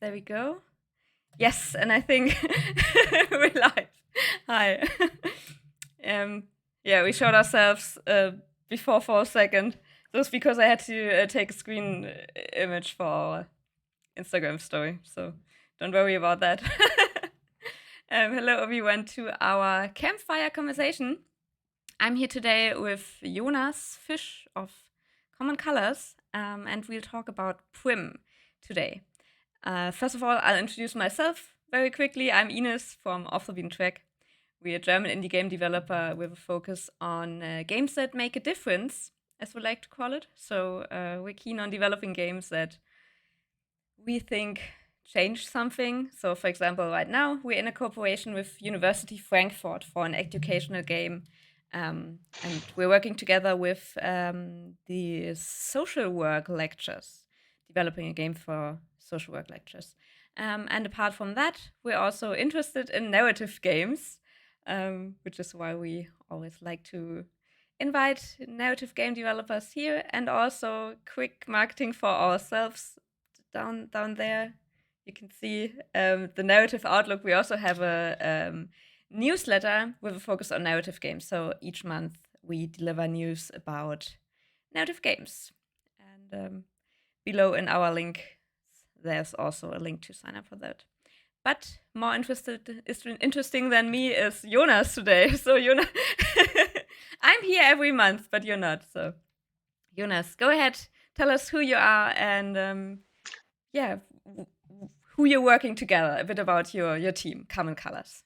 There we go. Yes, and I think we're live. Hi. um, yeah, we showed ourselves before for a second. Just because I had to take a screen image for our Instagram story, so don't worry about that. Hello, everyone, to our campfire conversation. I'm here today with Jonas Fish of Common Colors, and we'll talk about PRIM today. First of all, I'll introduce myself very quickly. I'm Ines from Off the Beaten Track. We're a German indie game developer with a focus on games that make a difference, as we like to call it. So we're keen on developing games that we think change something. So, for example, right now we're in a cooperation with University Frankfurt for an educational game. And we're working together with the social work lectures, developing a game for social work lectures. And apart from that, we're also interested in narrative games, which is why we always like to invite narrative game developers here. And also, quick marketing for ourselves down there. You can see the narrative outlook. We also have a newsletter with a focus on narrative games. So each month we deliver news about narrative games. And below in our link, there's also a link to sign up for that. But more interesting than me is Jonas today. So Jonas, I'm here every month, but you're not. So Jonas, go ahead, tell us who you are and yeah, who you're working together. A bit about your team, Common Colors.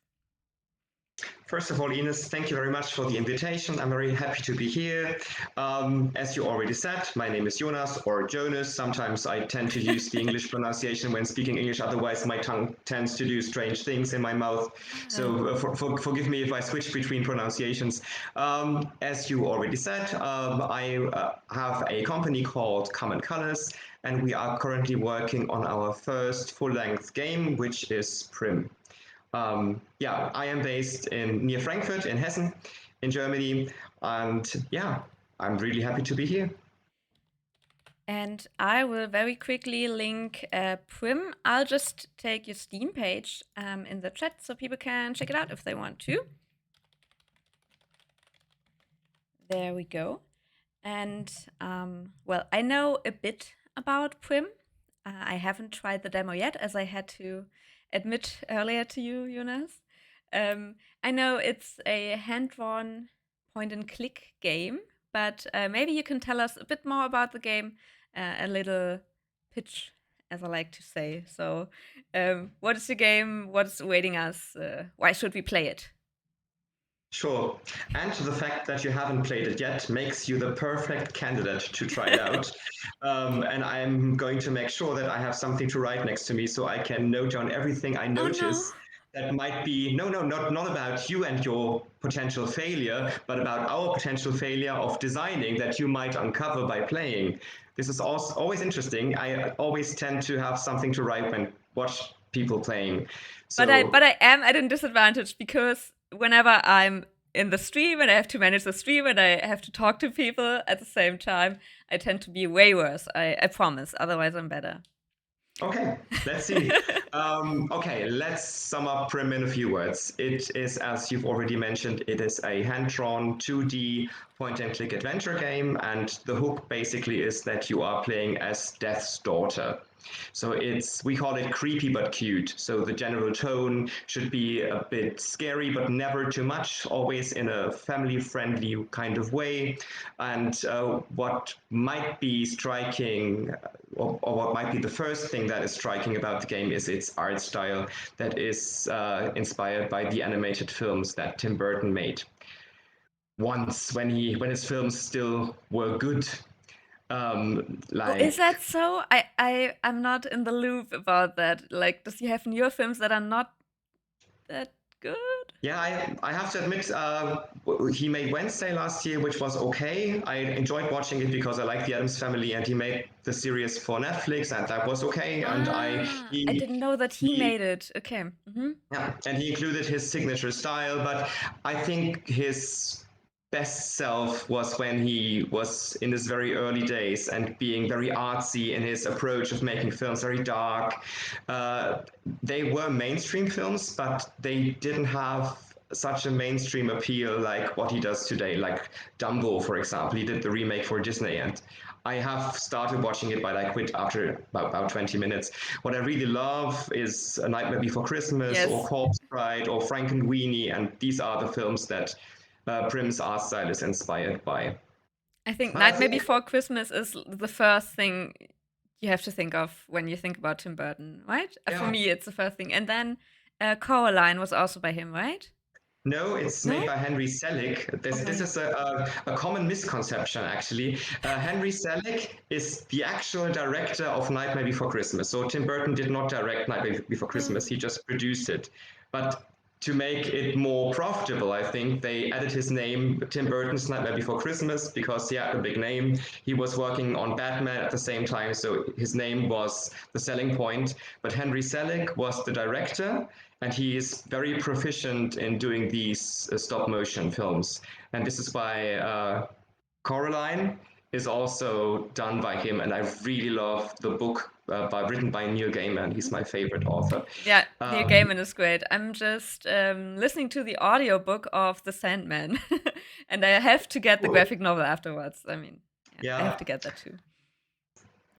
First of all, Ines, thank you very much for the invitation. I'm very happy to be here. As you already said, my name is Jonas or Jonas. Sometimes I tend to use the English pronunciation when speaking English. Otherwise, my tongue tends to do strange things in my mouth. So forgive me if I switch between pronunciations. As you already said, I have a company called Common Colors, and we are currently working on our first full-length game, which is PRIM. Yeah, I am based near Frankfurt in Hessen, in Germany, and yeah, I'm really happy to be here. And I will very quickly link PRIM. I'll just take your Steam page in the chat so people can check it out if they want to. There we go. And well, I know a bit about PRIM. I haven't tried the demo yet, as I had to admit earlier to you, Jonas. I know it's a hand-drawn point-and-click game, but maybe you can tell us a bit more about the game, a little pitch, as I like to say. So, what is the game? What's awaiting us? Why should we play it? Sure. And the fact that you haven't played it yet makes you the perfect candidate to try it out. And I'm going to make sure that I have something to write next to me so I can note down everything I notice. Oh, That might be not about you and your potential failure, but about our potential failure of designing that you might uncover by playing. This is always interesting. I always tend to have something to write when watch people playing. but I am at a disadvantage because whenever I'm in the stream and I have to manage the stream and I have to talk to people at the same time, I tend to be way worse. I promise. Otherwise, I'm better. Okay, let's see. Okay, let's sum up PRIM in a few words. It is, as you've already mentioned, it is a hand-drawn 2D point-and-click adventure game, and the hook basically is that you are playing as Death's daughter. So we call it creepy but cute. So the general tone should be a bit scary, but never too much, always in a family-friendly kind of way. And what might be striking, or what might be the first thing that is striking about the game is its art style that is inspired by the animated films that Tim Burton made once when his films still were good. Oh, is that so? I'm not in the loop about that. Like, does he have newer films that are not that good? Yeah, I have to admit, he made Wednesday last year, which was okay. I enjoyed watching it because I like the Addams Family, and he made the series for Netflix, and that was okay. And I didn't know that he made it. Okay. yeah, and he included his signature style, but I think his best self was when he was in his very early days and being very artsy in his approach of making films, very dark. Uh, they were mainstream films, but they didn't have such a mainstream appeal like what he does today, like Dumbo, for example. He did the remake for Disney, and I have started watching it, but I quit after about 20 minutes. What I really love is A Nightmare Before Christmas or Yes. Corpse Bride or Frankenweenie, and these are the films that Prim's art style is inspired by. I think But I Nightmare think, Before Christmas is the first thing you have to think of when you think about Tim Burton, right? For yeah, me, it's the first thing. And then Coraline was also by him, right? no, it's made No? by Henry Selick. This Okay. is a common misconception, actually. Henry Selick is the actual director of Nightmare Before Christmas. So Tim Burton did not direct Nightmare Before Christmas, he just produced it. But to make it more profitable, I think they added his name, Tim Burton's Nightmare Before Christmas, because he had a big name. He was working on Batman at the same time, so his name was the selling point. But Henry Selick was the director, and he is very proficient in doing these stop motion films. And this is why Coraline is also done by him, and I really love the book written by Neil Gaiman. He's my favorite author. Yeah, Neil Um, Gaiman is great. I'm just listening to the audiobook of The Sandman, and I have to get the cool. graphic novel afterwards. I mean, yeah, I have Yeah, to get that too.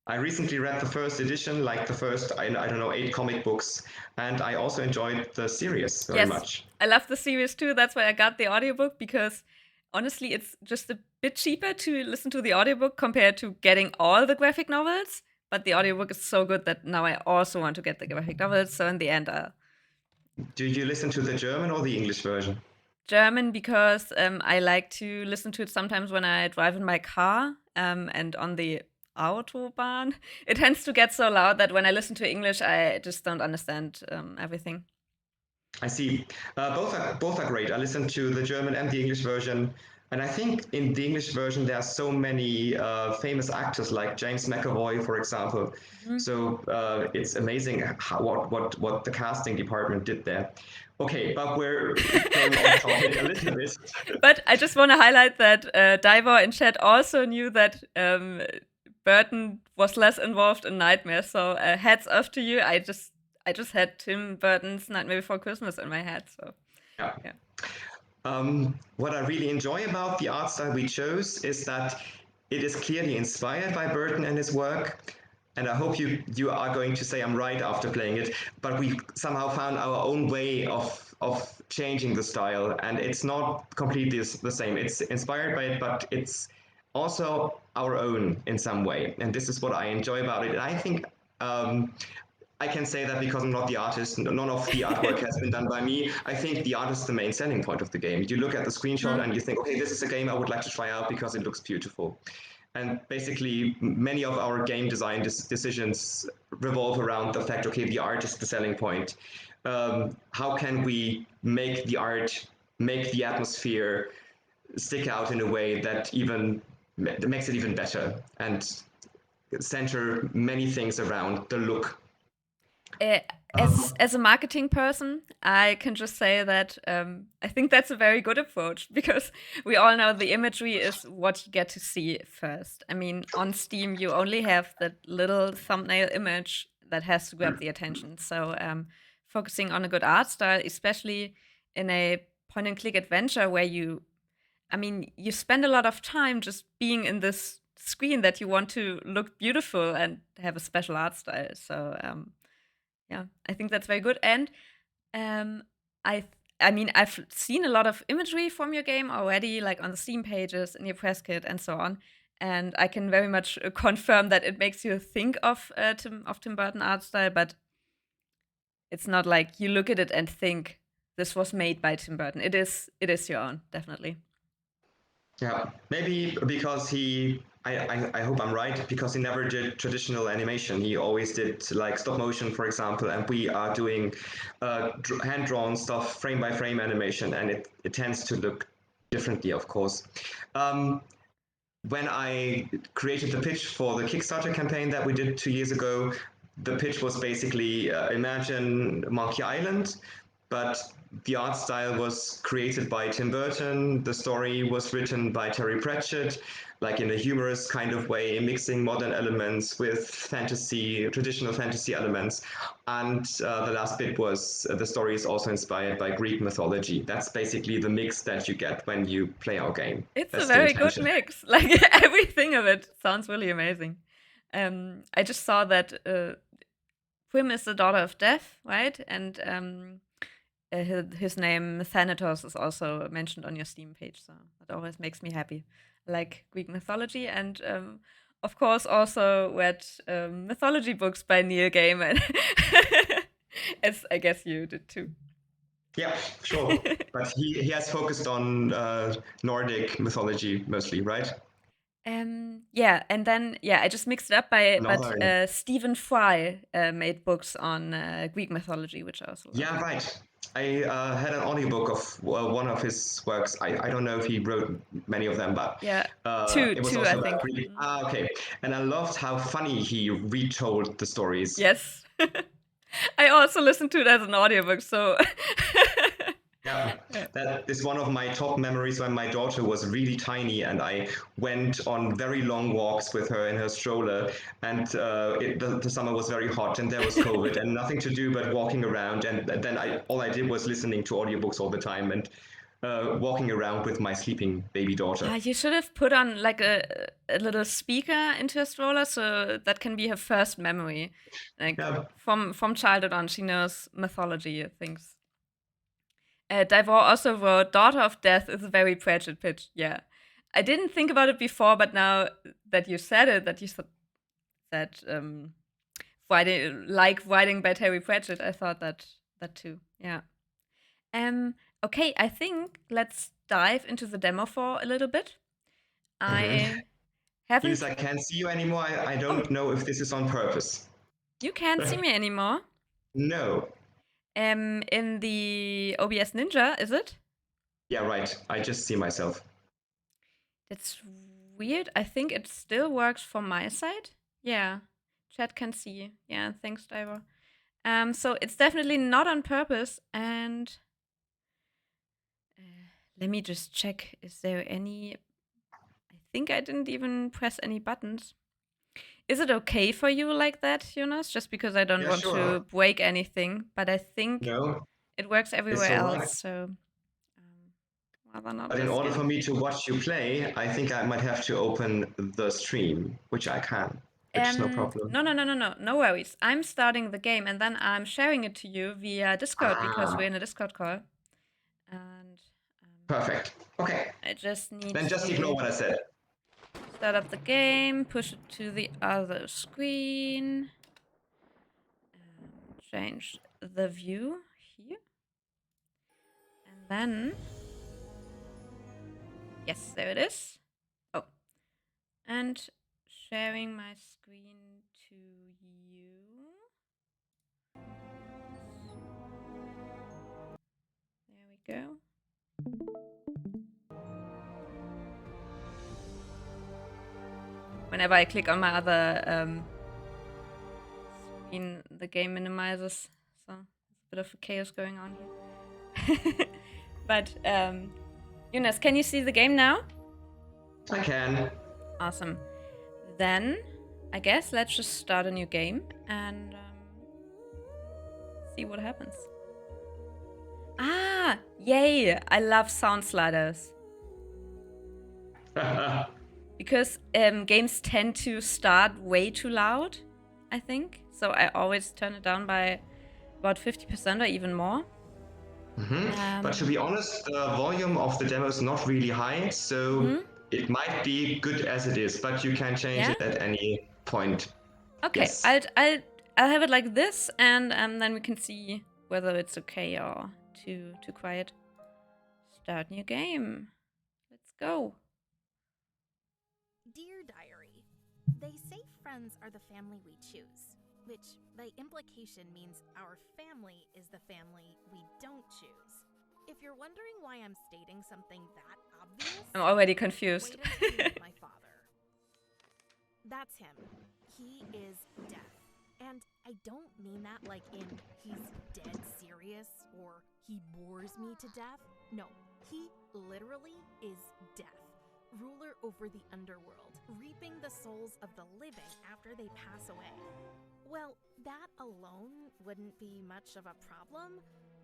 I recently read the first edition, like the first, I don't know, 8 comic books, and I also enjoyed the series very Yes, much. I love the series too. That's why I got the audiobook because honestly, it's just a bit cheaper to listen to the audiobook compared to getting all the graphic novels. But the audiobook is so good that now I also want to get the graphic novels. So in the end, Do you listen to the German or the English version? German because I like to listen to it sometimes when I drive in my car and on the Autobahn. It tends to get so loud that when I listen to English, I just don't understand everything. I see. Both are great. I listened to the German and the English version, and I think in the English version there are so many famous actors like James McAvoy, for example. Mhm. So it's amazing what the casting department did there. Okay, but we're going off topic a little bit. But I just want to highlight that Divor in chat also knew that Burton was less involved in Nightmare. So hats off to you. I just had Tim Burton's Nightmare Before Christmas in my head. So Yeah. yeah. What I really enjoy about the art style we chose is that it is clearly inspired by Burton and his work. And I hope you are going to say I'm right after playing it, but we somehow found our own way of changing the style, and it's not completely the same. It's inspired by it, but it's also our own in some way, and this is what I enjoy about it. And I think I can say that because I'm not the artist. None of the artwork has been done by me. I think the art is the main selling point of the game. You look at the screenshot Mhm. and you think, okay, this is a game I would like to try out because it looks beautiful. And basically, many of our game design decisions revolve around the fact, okay, the art is the selling point. How can we make the art, make the atmosphere stick out in a way that even that makes it even better and center many things around the look. Uh, Um, as a marketing person, I can just say that I think that's a very good approach because we all know the imagery is what you get to see first. I mean, on Steam, you only have that little thumbnail image that has to grab the attention. So, focusing on a good art style, especially in a point and click adventure where I mean, you spend a lot of time just being in this screen that you want to look beautiful and have a special art style. So, yeah, I think that's very good. And um, I, I mean, I've seen a lot of imagery from your game already, like on the Steam pages, in your press kit, and so on. And I can very much confirm that it makes you think of Tim Burton art style, but it's not like you look at it and think this was made by Tim Burton. It is your own, definitely. yeah, maybe because I hope I'm right, because he never did traditional animation. He always did like stop motion, for example, and we are doing hand-drawn stuff, frame by frame animation, and it tends to look differently, of course. Um, when I created the pitch for the Kickstarter campaign that we did 2 years ago, the pitch was basically imagine Monkey Island, but the art style was created by Tim Burton. The story was written by Terry Pratchett, like in a humorous kind of way, mixing modern elements with fantasy, traditional fantasy elements. And the last bit was the story is also inspired by Greek mythology. That's basically the mix that you get when you play our game. It's a That's the very good intention. mix. Like everything of it sounds really amazing. I just saw that Prim is the daughter of Death, right? And his name Thanatos is also mentioned on your Steam page, so that always makes me happy. I like Greek mythology, and of course also read mythology books by Neil Gaiman, as I guess you did too. Yeah, sure. But he has focused on Nordic mythology mostly, right? Yeah, and then I just mixed it up but Northern. Stephen Fry made books on Greek mythology, which I also love. Yeah, right. I had an audiobook of one of his works. I don't know if he wrote many of them, but Yeah, it was two, I also about think. Greek. Ah, okay. And I loved how funny he retold the stories. Yes. I also listened to it as an audiobook, so Yeah, that is one of my top memories when my daughter was really tiny and I went on very long walks with her in her stroller. And the summer was very hot and there was COVID and nothing to do but walking around. And then all I did was listening to audiobooks all the time and walking around with my sleeping baby daughter. You should have put on like a little speaker into her stroller, so that can be her first memory. Like Yeah. from childhood on, she knows mythology things. Divor also wrote "Daughter of Death" is a very Pratchett pitch. Yeah, I didn't think about it before, but now that you said it, that you said writing by Terry Pratchett, I thought that too. Yeah. Okay, I think let's dive into the demo for a little bit. I Yes, haven't. I can't see you anymore. I Oh, don't know if this is on purpose. you can't see me anymore. No. In the OBS Ninja, is it? Yeah, right. I just see myself. That's weird. I think it still works from my side. Yeah, chat can see. Yeah, thanks, Diver. So it's definitely not on purpose. And let me just check. Is there any? I think I didn't even press any buttons. Is it okay for you like that, Jonas? Just because I don't Yeah, want to sure. break anything, but I think No, it works it's everywhere all else. right. So rather not But in order risking. for me to watch you play, I think I might have to open the stream, which I can, which is no problem. No worries. I'm starting the game and then I'm sharing it to you via Discord because we're Ah, in a Discord call. And perfect. Okay, I just need then just ignore to what I said. start up the game, push it to the other screen, and change the view here. And then, yes, there it is. Oh, and sharing my screen to you. There we go. Whenever I click on my other screen, the game minimizes. So it's a bit of a chaos going on here. But Jonas, can you see the game now? I can. Awesome. Then I guess let's just start a new game and see what happens. Ah, yay! I love sound sliders. Because games tend to start way too loud, I think. So I always turn it down by about 50% or even more. But to be honest, the volume of the demo is not really high, so it might be good as it is, but you can change Yeah? it at any point. Okay, Yes. I'll have it like this, and then we can see whether it's okay or too quiet. Start new game. Let's go. Dear Diary, they say friends are the family we choose, which by implication means our family is the family we don't choose. If you're wondering why I'm stating something that obvious, I'm already confused. wait until you meet my father. That's him. He is death. And I don't mean that like in he's dead serious or he bores me to death. No, he literally is death, ruler over the underworld, reaping the souls of the living after they pass away. Well, that alone wouldn't be much of a problem.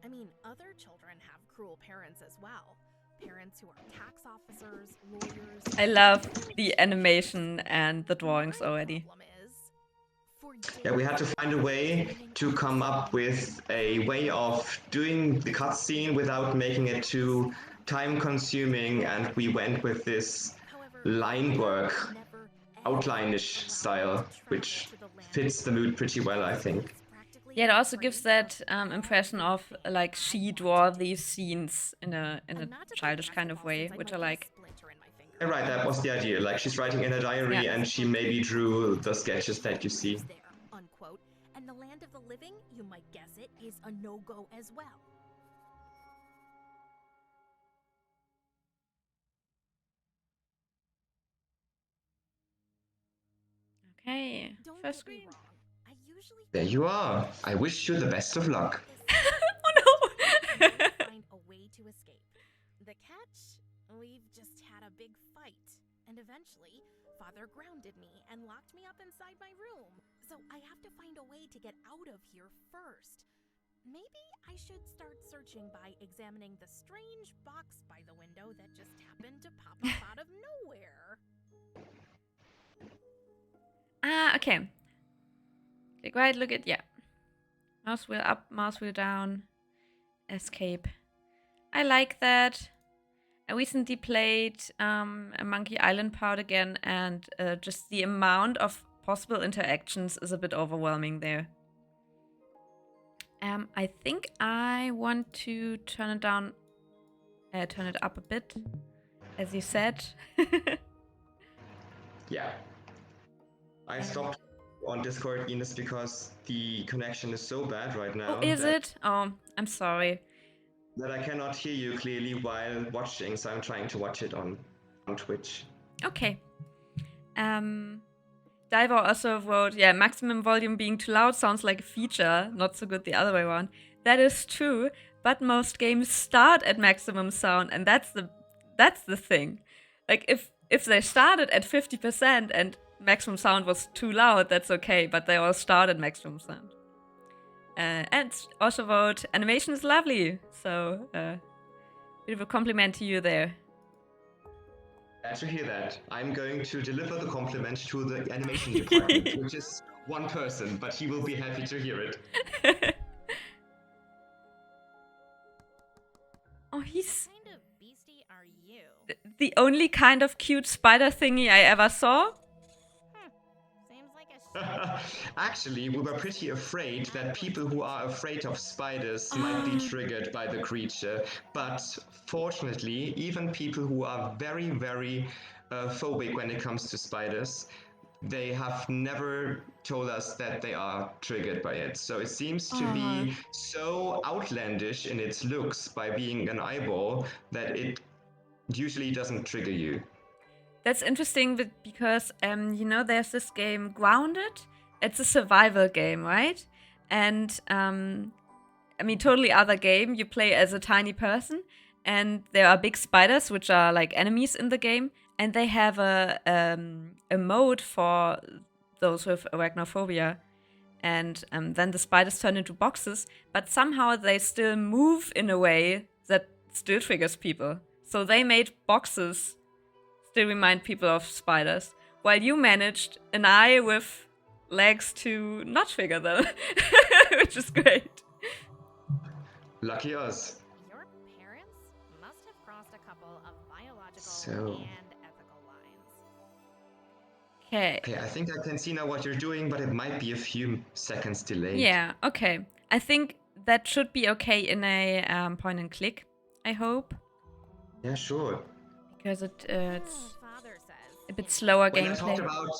I mean, other children have cruel parents as well. Parents who are tax officers, lawyers. I love the animation and the drawings My already. problem is, for Yeah, we had to days, find a way to come up with a way of doing the cutscene without making it too time-consuming, and we went with this however, line work, never, outline-ish style, which fits the mood pretty well, I think. Yeah, it also gives that impression of like she draw these scenes in a childish kind of way, which I like. Yeah, right, that was the idea. Like she's writing in a diary Yeah. and she maybe drew the sketches that you see. There, unquote. And the land of the living, you might guess it, is a no-go as well. Okay, Don't first get me screen. wrong. I usually There you are. I wish you the best of luck. Oh no! find a way to escape. The catch? We've just had a big fight. And eventually, Father grounded me and locked me up inside my room. So I have to find a way to get out of here first. Maybe I should start searching by examining the strange box by the window that just happened to pop up out of nowhere. Ah, okay. Click right, look at, yeah. Mouse wheel up, mouse wheel down. Escape. I like that. I recently played a Monkey Island part again, and just the amount of possible interactions is a bit overwhelming there. I think I want to turn it down, turn it up a bit, as you said. Yeah. I stopped on Discord, Ines, because the connection is so bad right now. Oh, is it? Oh, I'm sorry. That I cannot hear you clearly while watching, so I'm trying to watch it on Twitch. Okay. Diver also wrote, yeah, maximum volume being too loud sounds like a feature, not so good the other way around. That is true, but most games start at maximum sound, and that's the thing. Like if they started at 50% and maximum sound was too loud, that's okay, but they all start at maximum sound. And also wrote, animation is lovely, so bit of a compliment to you there. Glad to hear that. I'm going to deliver the compliment to the animation department, which is one person, but he will be happy to hear it. Oh, he's What kind of beastie are you? the only kind of cute spider thingy I ever saw. Seems like a Actually, we were pretty afraid that people who are afraid of spiders might be triggered by the creature, but fortunately, even people who are very, very phobic when it comes to spiders, they have never told us that they are triggered by it. So it seems to be so outlandish in its looks by being an eyeball that it usually doesn't trigger you. That's interesting because you know, there's this game Grounded. It's a survival game, right? And I mean, totally other game. You play as a tiny person, and there are big spiders, which are like enemies in the game, and they have a mode for those with arachnophobia. And then the spiders turn into boxes, but somehow they still move in a way that still triggers people. So they made boxes still remind people of spiders, while you managed an eye with legs to not trigger them, which is great. Lucky us. Your parents must have crossed a couple of biological So- and ethical lines. Okay. Okay, I think I can see now what you're doing, but it might be a few seconds delayed. Yeah, okay. I think that should be okay in a point and click, I hope. Yeah, sure. Because it's Father says a bit in slower When I talked gameplay. about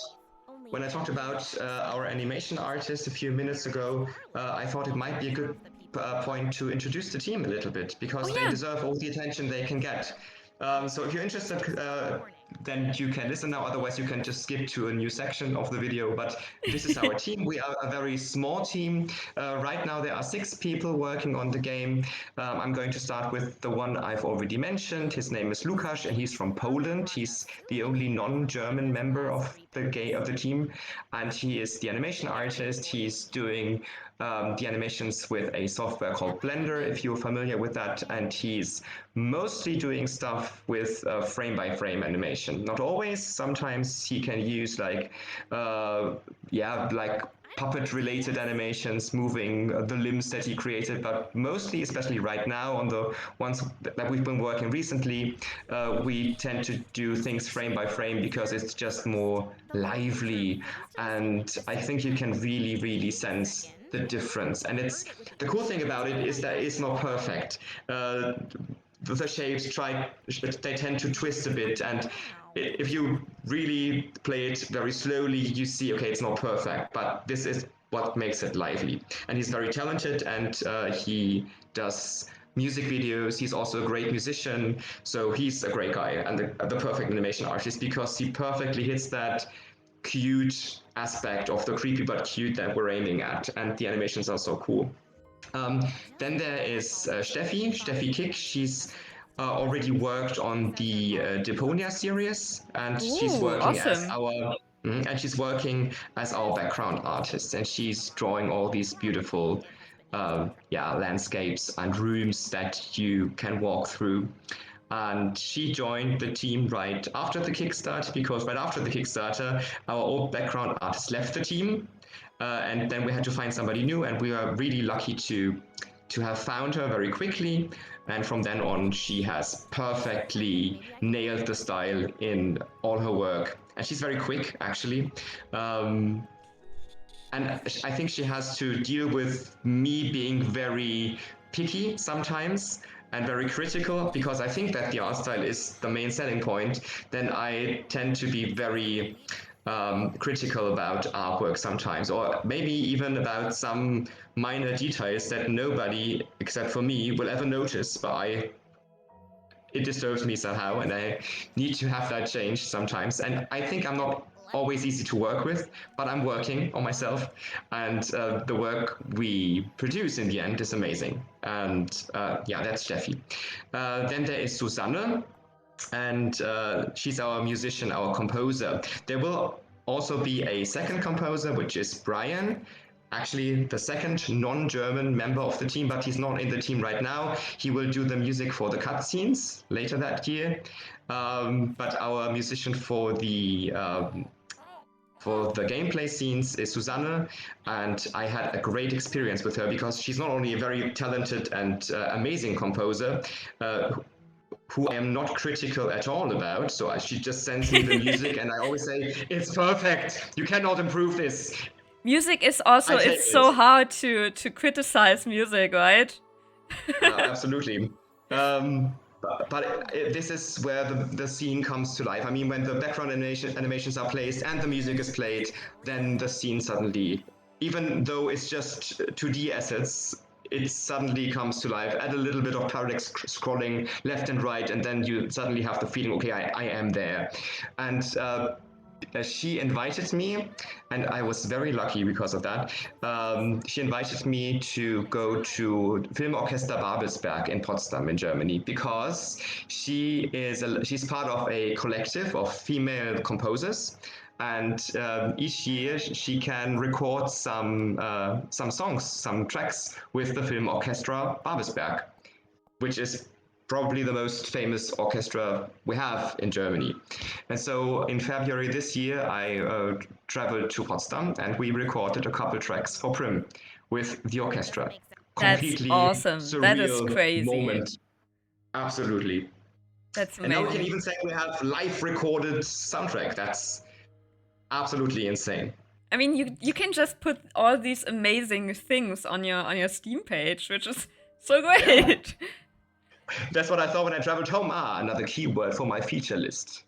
only when I talked about our animation artist a few minutes ago, I thought it might be a good point to introduce the team a little bit because Oh, they yeah. deserve all the attention they can get. So if you're interested, then you can listen now. Otherwise, you can just skip to a new section of the video. But this is our team. We are a very small team. Right now, there are 6 people working on the game. I'm going to start with the one I've already mentioned. His name is Lukasz, and he's from Poland. He's the only non-German member of the team, and he is the animation artist. He's doing the animations with a software called Blender, if you're familiar with that, and he's mostly doing stuff with frame-by-frame animation. Not always. Sometimes he can use like puppet-related animations, moving the limbs that he created, but mostly, especially right now, on the ones that we've been working recently, we tend to do things frame by frame because it's just more lively, and I think you can really, really sense the difference. And it's the cool thing about it is that it's not perfect. The shapes they tend to twist a bit, and if you really play it very slowly, you see, okay, it's not perfect, but this is what makes it lively. And he's very talented, and he does music videos. He's also a great musician, so he's a great guy and the perfect animation artist because he perfectly hits that cute aspect of the creepy but cute that we're aiming at, and the animations are so cool. Then there is Steffi Kick. She's already worked on the Deponia series, and she's working as awesome. she's working as our background artist, and she's drawing all these beautiful landscapes and rooms that you can walk through. And she joined the team right after the Kickstarter, because right after the Kickstarter, our old background artist left the team, and then we had to find somebody new, and we were really lucky to have found her very quickly. And from then on, she has perfectly nailed the style in all her work. And she's very quick, actually. And I think she has to deal with me being very picky sometimes and very critical, because I think that the art style is the main selling point. Then I tend to be very critical about artwork sometimes, or maybe even about some minor details that nobody except for me will ever notice, but it disturbs me somehow, and I need to have that changed sometimes. And I think I'm not always easy to work with, but I'm working on myself, and the work we produce in the end is amazing. And that's Steffi. Then there is Susanne, and she's our musician, our composer. There will also be a second composer, which is Brian, actually the second non-German member of the team, but he's not in the team right now. He will do the music for the cutscenes later that year. But our musician for the gameplay scenes is Susanne, and I had a great experience with her because she's not only a very talented and amazing composer, who I am not critical at all about. So she just sends me the music, and I always say, it's perfect. You cannot improve this. Music is also, it's so hard to criticize music, right? Absolutely. But this is where the scene comes to life. I mean, when the background animations are placed and the music is played, then the scene suddenly, even though it's just 2D assets, it suddenly comes to life. Add a little bit of parallax scrolling left and right, and then you suddenly have the feeling, okay, I am there. And she invited me, and I was very lucky because of that. She invited me to go to Filmorchester Babelsberg in Potsdam in Germany, because she's part of a collective of female composers. And each year she can record some songs, some tracks with the Film Orchestra Babelsberg, which is probably the most famous orchestra we have in Germany. And so in February this year, I traveled to Potsdam, and we recorded a couple tracks for PRIM with the orchestra. That's completely awesome. Surreal that is crazy. Moment. Absolutely. That's amazing. And now we can even say we have live recorded soundtrack. That's absolutely insane. I mean, you can just put all these amazing things on your Steam page, which is so great. Yeah. That's what I thought when I traveled home. Another keyword for my feature list.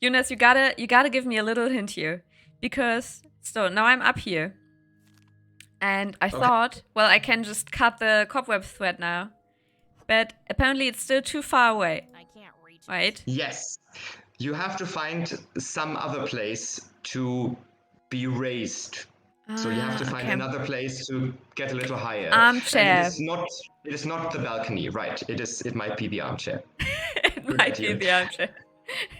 Jonas, you gotta give me a little hint here, because so now I'm up here, and I thought, well, I can just cut the cobweb thread now, but apparently it's still too far away. I can't reach choose. Right? Yes, you have to find some other place to be raised. So you have to find Okay. another place to get a little higher. And Armchair. it is not the balcony, right? It might be the armchair. It Good might be idea. the armchair.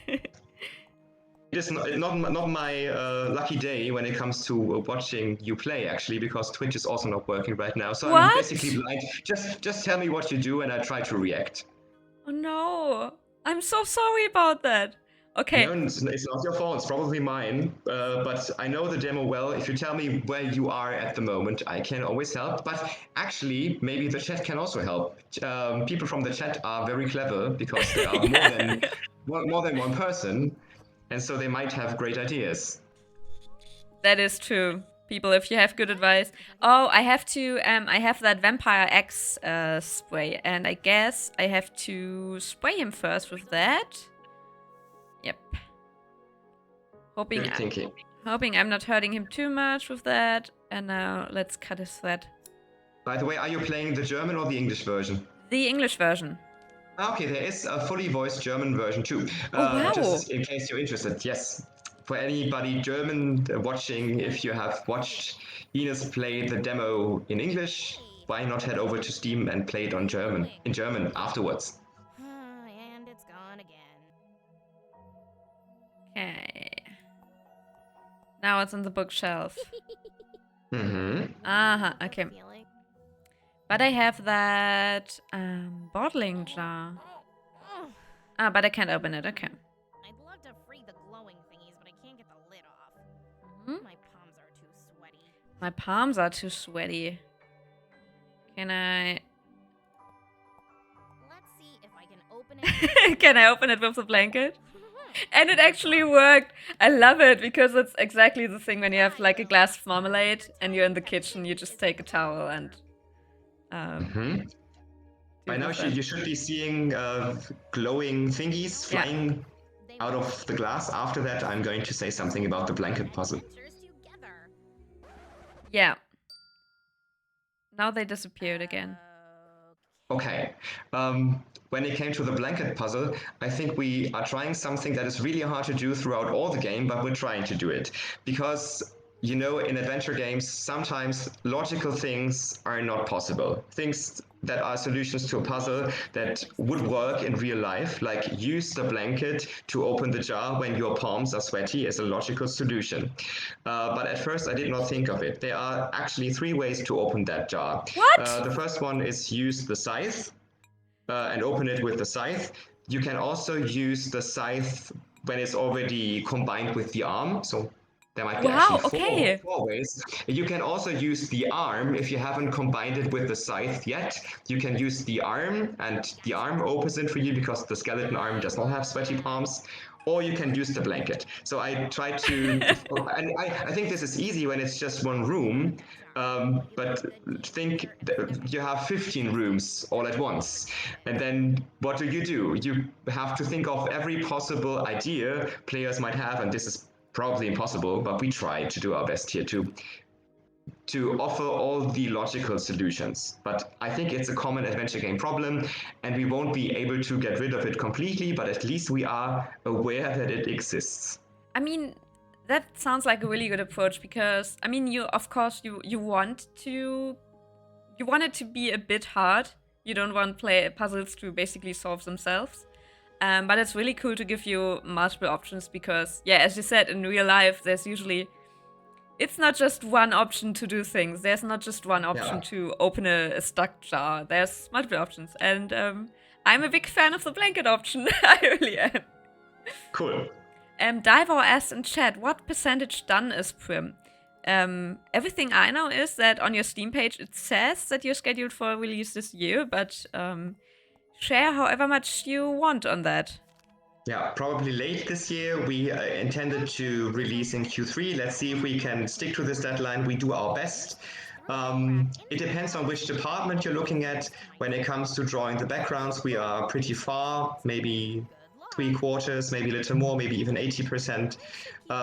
It is not my lucky day when it comes to watching you play, actually, because Twitch is also not working right now. So I'm What? basically blind. Just tell me what you do, and I try to react. Oh no. I'm so sorry about that. Okay. No, it's not your fault. It's probably mine. But I know the demo well. If you tell me where you are at the moment, I can always help. But actually, maybe the chat can also help. People from the chat are very clever because they are more than one person, and so they might have great ideas. That is true. People, if you have good advice. Oh, I have that Vampire X spray, and I guess I have to spray him first with that. Yep. Good thinking. Hoping I'm not hurting him too much with that. And now let's cut his thread. By the way, are you playing the German or the English version? The English version. Okay, there is a fully voiced German version too. Wow. Just in case you're interested, yes. For anybody German watching, if you have watched Ines play the demo in English, why not head over to Steam and play it in German afterwards? And it's gone again. Okay. Now it's on the bookshelf. Mm-hmm. Okay. Feeling. But I have that bottling jar. But I can't open it. Okay. I'd love to free the glowing thingies, but I can't get the lid off. Mhm. My palms are too sweaty. My palms are too sweaty. Can I... Let's see if I can open it. Can I open it with the blanket? And it actually worked. I love it because it's exactly the thing when you have like a glass of marmalade and you're in the kitchen, you just take a towel and... By now you should be seeing glowing thingies flying out of the glass. After that, I'm going to say something about the blanket puzzle. Adventures together. Yeah. Now they disappeared again. Okay. When it came to the blanket puzzle, I think we are trying something that is really hard to do throughout all the game, but we're trying to do it. Because, you know, in adventure games, sometimes logical things are not possible. Things that are solutions to a puzzle that would work in real life, like use the blanket to open the jar when your palms are sweaty, is a logical solution. But at first I did not think of it. There are actually 3 ways to open that jar. What? The first one is use the scythe and open it with the scythe. You can also use the scythe when it's already combined with the arm. So there might be actually 4 ways. You can also use the arm if you haven't combined it with the scythe yet. You can use the arm, and the arm opens it for you because the skeleton arm does not have sweaty palms. Or you can use the blanket. So I tried to, and I think this is easy when it's just one room. But think you have 15 rooms all at once. And then what do? You have to think of every possible idea players might have, and this is probably impossible, but we try to do our best here to offer all the logical solutions. But I think it's a common adventure game problem, and we won't be able to get rid of it completely, but at least we are aware that it exists. I mean, that sounds like a really good approach because, I mean, you want it to be a bit hard. You don't want puzzles to basically solve themselves. But it's really cool to give you multiple options because, yeah, as you said, in real life, it's not just one option to do things. There's not just one option to open a stuck jar. There's multiple options. And I'm a big fan of the blanket option. I really am. Cool. Diver asked in chat, what percentage done is PRIM? Everything I know is that on your Steam page it says that you're scheduled for release this year, but share however much you want on that. Yeah, probably late this year. We intended to release in Q3. Let's see if we can stick to this deadline. We do our best. It depends on which department you're looking at. When it comes to drawing the backgrounds, we are pretty far, maybe 3/4, maybe a little more, maybe even 80%.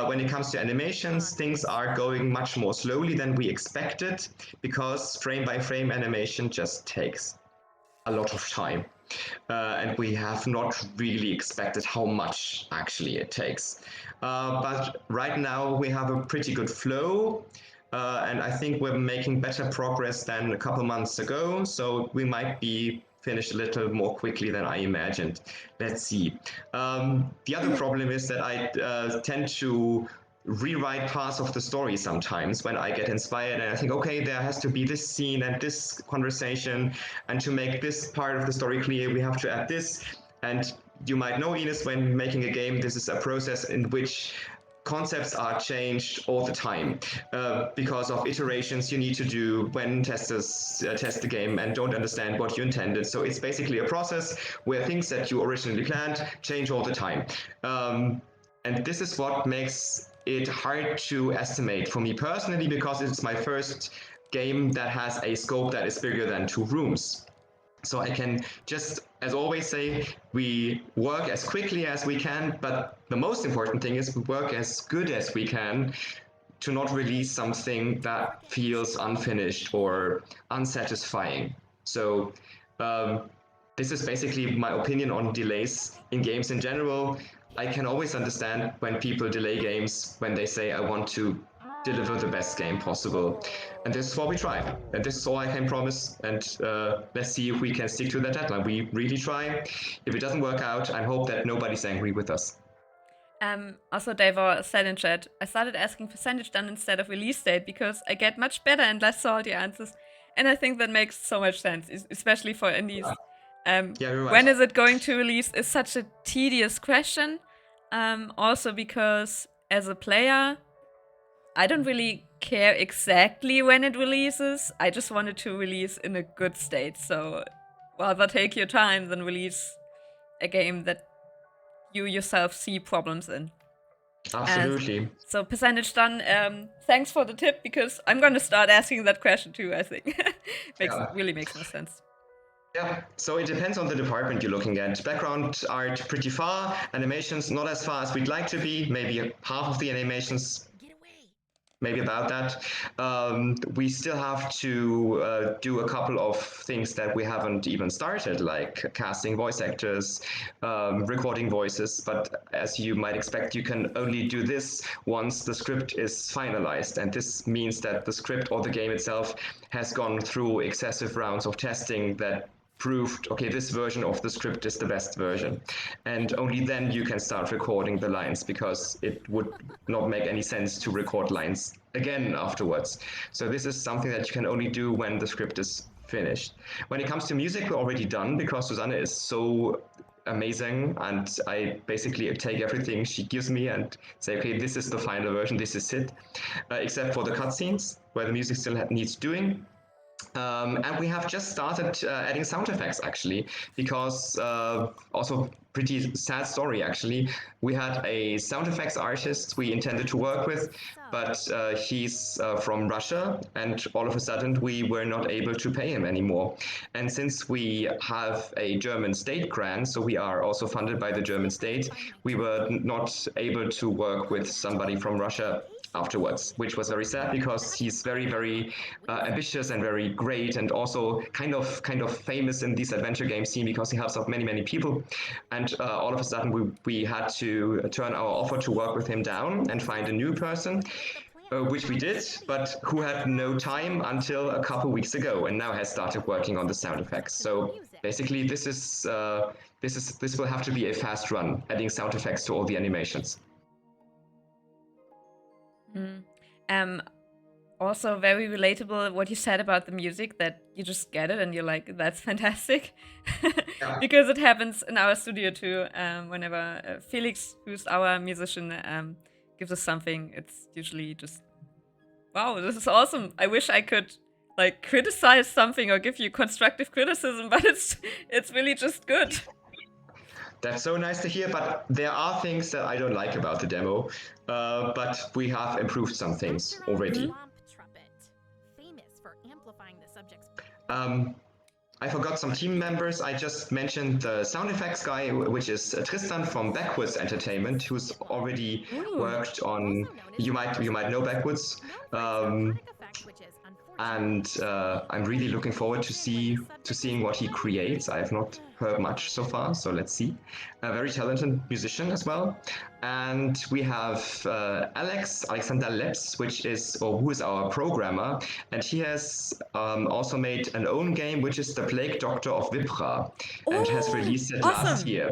When it comes to animations, things are going much more slowly than we expected because frame by frame animation just takes a lot of time. And we have not really expected how much actually it takes. But right now we have a pretty good flow. And I think we're making better progress than a couple months ago. So we might be finished a little more quickly than I imagined. Let's see. The other problem is that I tend to rewrite parts of the story sometimes when I get inspired and I think, okay, there has to be this scene and this conversation, and to make this part of the story clear, we have to add this. And you might know, Ines, when making a game, this is a process in which concepts are changed all the time because of iterations you need to do when testers test the game and don't understand what you intended. So it's basically a process where things that you originally planned change all the time. And this is what makes it hard to estimate for me personally, because it's my first game that has a scope that is bigger than 2 rooms. So I can just, as always, say we work as quickly as we can, but the most important thing is we work as good as we can to not release something that feels unfinished or unsatisfying. So this is basically my opinion on delays in games in general. I can always understand when people delay games when they say, I want to deliver the best game possible. And this is what we try. And this is all I can promise. And let's see if we can stick to that deadline. We really try. If it doesn't work out, I hope that nobody's angry with us. Also, Davor said in chat, I started asking percentage done instead of release date because I get much better and less salty answers. And I think that makes so much sense, especially for indies. Yeah, you're right. When is it going to release is such a tedious question. Also because as a player, I don't really care exactly when it releases. I just want it to release in a good state. So rather take your time than release a game that you yourself see problems in. Absolutely. So percentage done. Thanks for the tip, because I'm going to start asking that question too, I think. Really makes no sense. Yeah, so it depends on the department you're looking at. Background art pretty far, animations not as far as we'd like to be, maybe half of the animations, maybe about that. We still have to do a couple of things that we haven't even started, like casting voice actors, recording voices. But as you might expect, you can only do this once the script is finalized. And this means that the script or the game itself has gone through excessive rounds of testing that proved, okay, this version of the script is the best version. And only then you can start recording the lines, because it would not make any sense to record lines again afterwards. So this is something that you can only do when the script is finished. When it comes to music, we're already done, because Susanne is so amazing, and I basically take everything she gives me and say, okay, this is the final version, this is it, except for the cutscenes where the music still needs doing. And we have just started adding sound effects, actually, because also pretty sad story, actually. We had a sound effects artist we intended to work with, but he's from Russia, and all of a sudden we were not able to pay him anymore. And since we have a German state grant, so we are also funded by the German state, we were not able to work with somebody from Russia afterwards, which was very sad, because he's very, very ambitious and very great, and also kind of famous in this adventure game scene, because he helps out many people. And all of a sudden we had to turn our offer to work with him down and find a new person, which we did, but who had no time until a couple weeks ago, and now has started working on the sound effects. So basically this will have to be a fast run, adding sound effects to all the animations. Also very relatable what you said about the music, that you just get it and you're like, that's fantastic. Yeah. Because it happens in our studio too. Whenever Felix, who's our musician, gives us something, it's usually just, wow, this is awesome. I wish I could like criticize something or give you constructive criticism, but it's really just good. That's so nice to hear, but there are things that I don't like about the demo, but we have improved some things already. I forgot some team members. I just mentioned the sound effects guy, which is Tristan from Backwards Entertainment, who's already worked on, you might know Backwards. and I'm really looking forward to seeing what he creates. I have not heard much so far, so let's see. A very talented musician as well, and we have Alexander Leps, who is our programmer, and he has also made an own game, which is the Plague Doctor of Vipra, and has released it last awesome. year.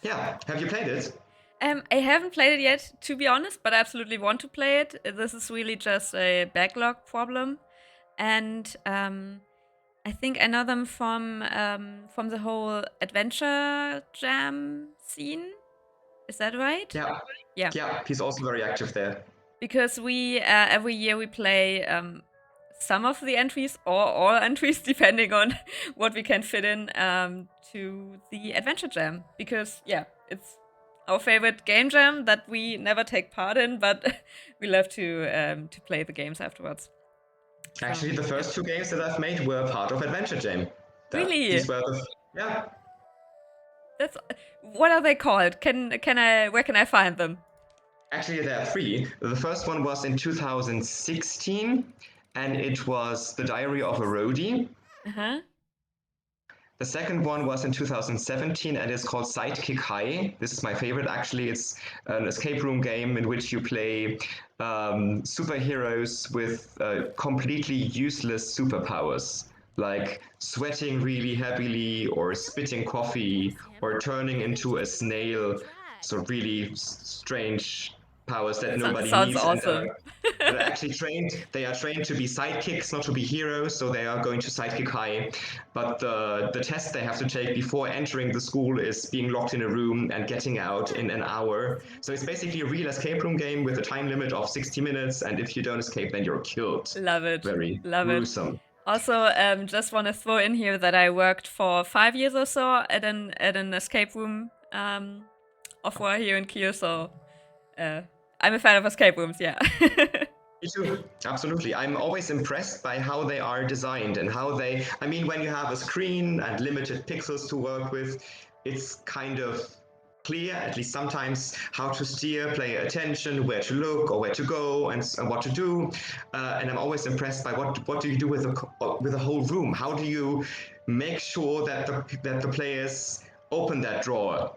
Yeah, have you played it? I haven't played it yet, to be honest, but I absolutely want to play it. This is really just a backlog problem, and I think I know them from the whole Adventure Jam scene. Is that right? Yeah. Yeah, he's also very active there. Because we every year we play some of the entries or all entries, depending on what we can fit in to the Adventure Jam. Because it's our favorite game jam that we never take part in, but we love to play the games afterwards. Actually, the first two games that I've made were part of Adventure Jam. Really? These were That's what are they called? Where can I find them? Actually, there are three. The first one was in 2016, and it was The Diary of a Roadie. Uh-huh. The second one was in 2017, and it's called Sidekick High. This is my favorite, actually. It's an escape room game in which you play superheroes with completely useless superpowers, like sweating really heavily, or spitting coffee, or turning into a snail. So really strange powers that nobody Sounds needs. awesome. And they are trained to be sidekicks, not to be heroes, so they are going to Sidekick High. But the test they have to take before entering the school is being locked in a room and getting out in an hour. So it's basically a real escape room game with a time limit of 60 minutes, and if you don't escape, then you're killed. Love it. Very Love gruesome. it. Also, just want to throw in here that I worked for 5 years or so at an escape room offer here in Kiel, so I'm a fan of escape rooms, yeah. Me too, absolutely. I'm always impressed by how they are designed and when you have a screen and limited pixels to work with, it's kind of clear, at least sometimes, how to steer, pay attention, where to look or where to go and what to do. And I'm always impressed by what do you do with the whole room? How do you make sure that the players open that drawer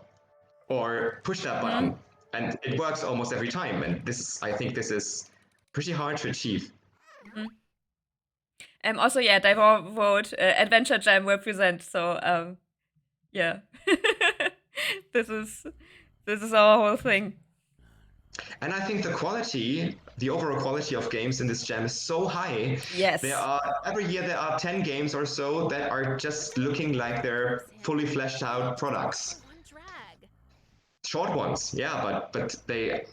or push that button? And it works almost every time. And I think this is pretty hard to achieve. Also, Divor wrote Adventure Jam represent. So, yeah, this is our whole thing. And I think the overall quality of games in this jam is so high. Yes. Every year there are 10 games or so that are just looking like they're fully fleshed out products. Short ones, yeah, but they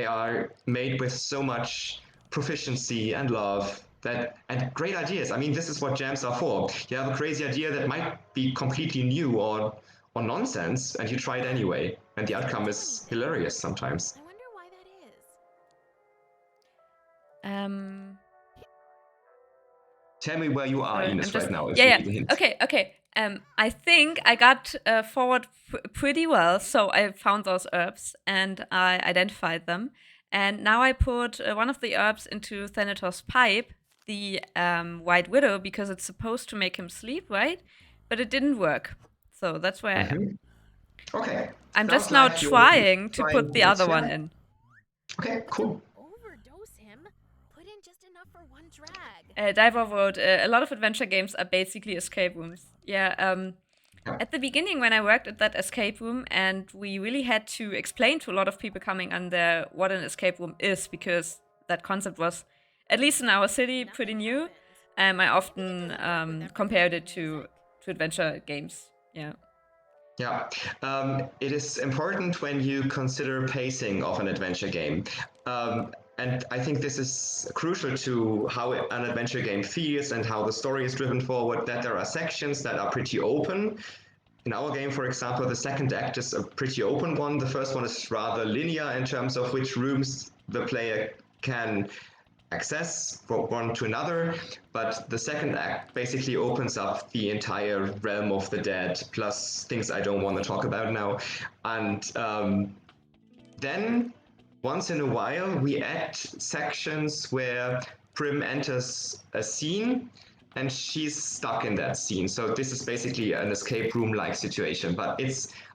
are made with so much proficiency and love and great ideas. I mean, this is what jams are for. You have a crazy idea that might be completely new or nonsense, and you try it anyway, and the outcome is hilarious sometimes. I wonder why that is. Tell me where you are, Ines, right now. Okay. I think I got forward pretty well, so I found those herbs and I identified them. And now I put one of the herbs into Thanator's pipe, the White Widow, because it's supposed to make him sleep, right? But it didn't work. So that's where I am. Okay. I'm just now trying to put the other one in. Okay, cool. Overdose him. Put in just enough for one drag. Diver wrote, a lot of adventure games are basically escape rooms. Yeah, at the beginning when I worked at that escape room, and we really had to explain to a lot of people coming on there what an escape room is, because that concept was, at least in our city, pretty new. I often compared it to adventure games. Yeah. Yeah, it is important when you consider pacing of an adventure game. And I think this is crucial to how an adventure game feels and how the story is driven forward, that there are sections that are pretty open. In our game, for example, the second act is a pretty open one. The first one is rather linear in terms of which rooms the player can access from one to another, but the second act basically opens up the entire realm of the dead, plus things I don't want to talk about now. And then once in a while we add sections where Prim enters a scene and she's stuck in that scene. So this is basically an escape room-like situation. But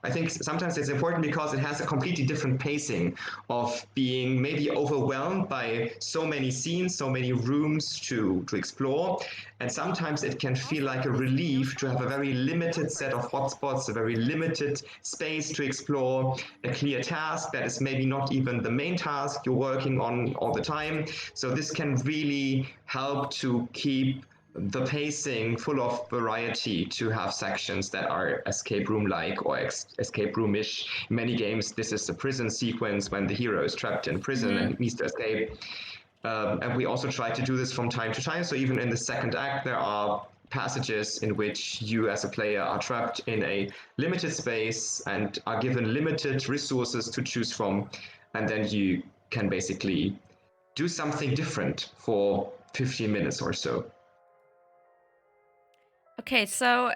I think sometimes it's important because it has a completely different pacing of being maybe overwhelmed by so many scenes, so many rooms to explore. And sometimes it can feel like a relief to have a very limited set of hotspots, a very limited space to explore, a clear task that is maybe not even the main task you're working on all the time. So this can really help to keep the pacing full of variety, to have sections that are escape room-like or escape room-ish. In many games, this is the prison sequence when the hero is trapped in prison and needs to escape. And we also try to do this from time to time. So even in the second act, there are passages in which you as a player are trapped in a limited space and are given limited resources to choose from. And then you can basically do something different for 15 minutes or so. Okay, so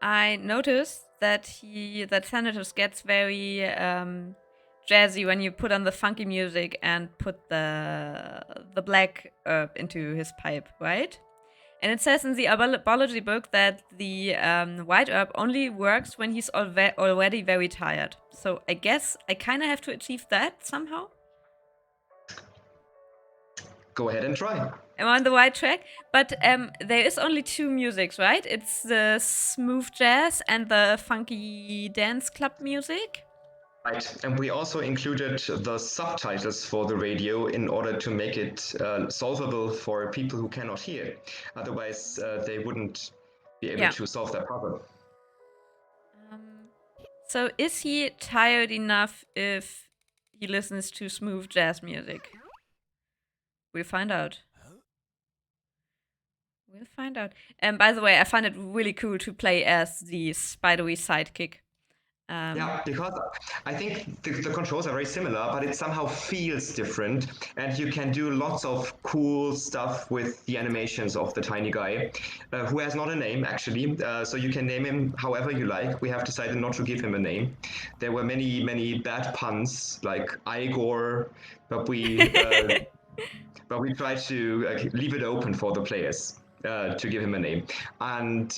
I noticed that Thanatos gets very jazzy when you put on the funky music and put the black herb into his pipe, right? And it says in the biology book that the white herb only works when he's already very tired. So I guess I kind of have to achieve that somehow. Go ahead and try. I'm on the right track, but there is only two musics, right? It's the smooth jazz and the funky dance club music. Right, and we also included the subtitles for the radio in order to make it solvable for people who cannot hear. Otherwise, they wouldn't be able to solve that problem. So is he tired enough if he listens to smooth jazz music? We'll find out. We'll find out. And by the way, I find it really cool to play as the spidery sidekick. Yeah, because I think the controls are very similar, but it somehow feels different, and you can do lots of cool stuff with the animations of the tiny guy, who has not a name actually. So you can name him however you like. We have decided not to give him a name. There were many bad puns like Igor, but we tried to leave it open for the players to give him a name. And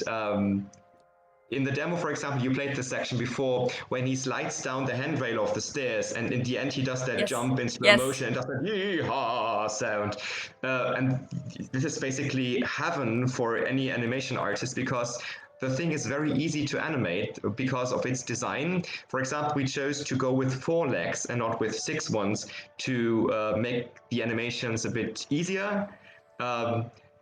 in the demo, for example, you played this section before when he slides down the handrail of the stairs, and in the end he does that jump in slow motion and does that yee-haw sound. And this is basically heaven for any animation artist, because the thing is very easy to animate because of its design. For example, we chose to go with 4 legs and not with 6 ones to make the animations a bit easier.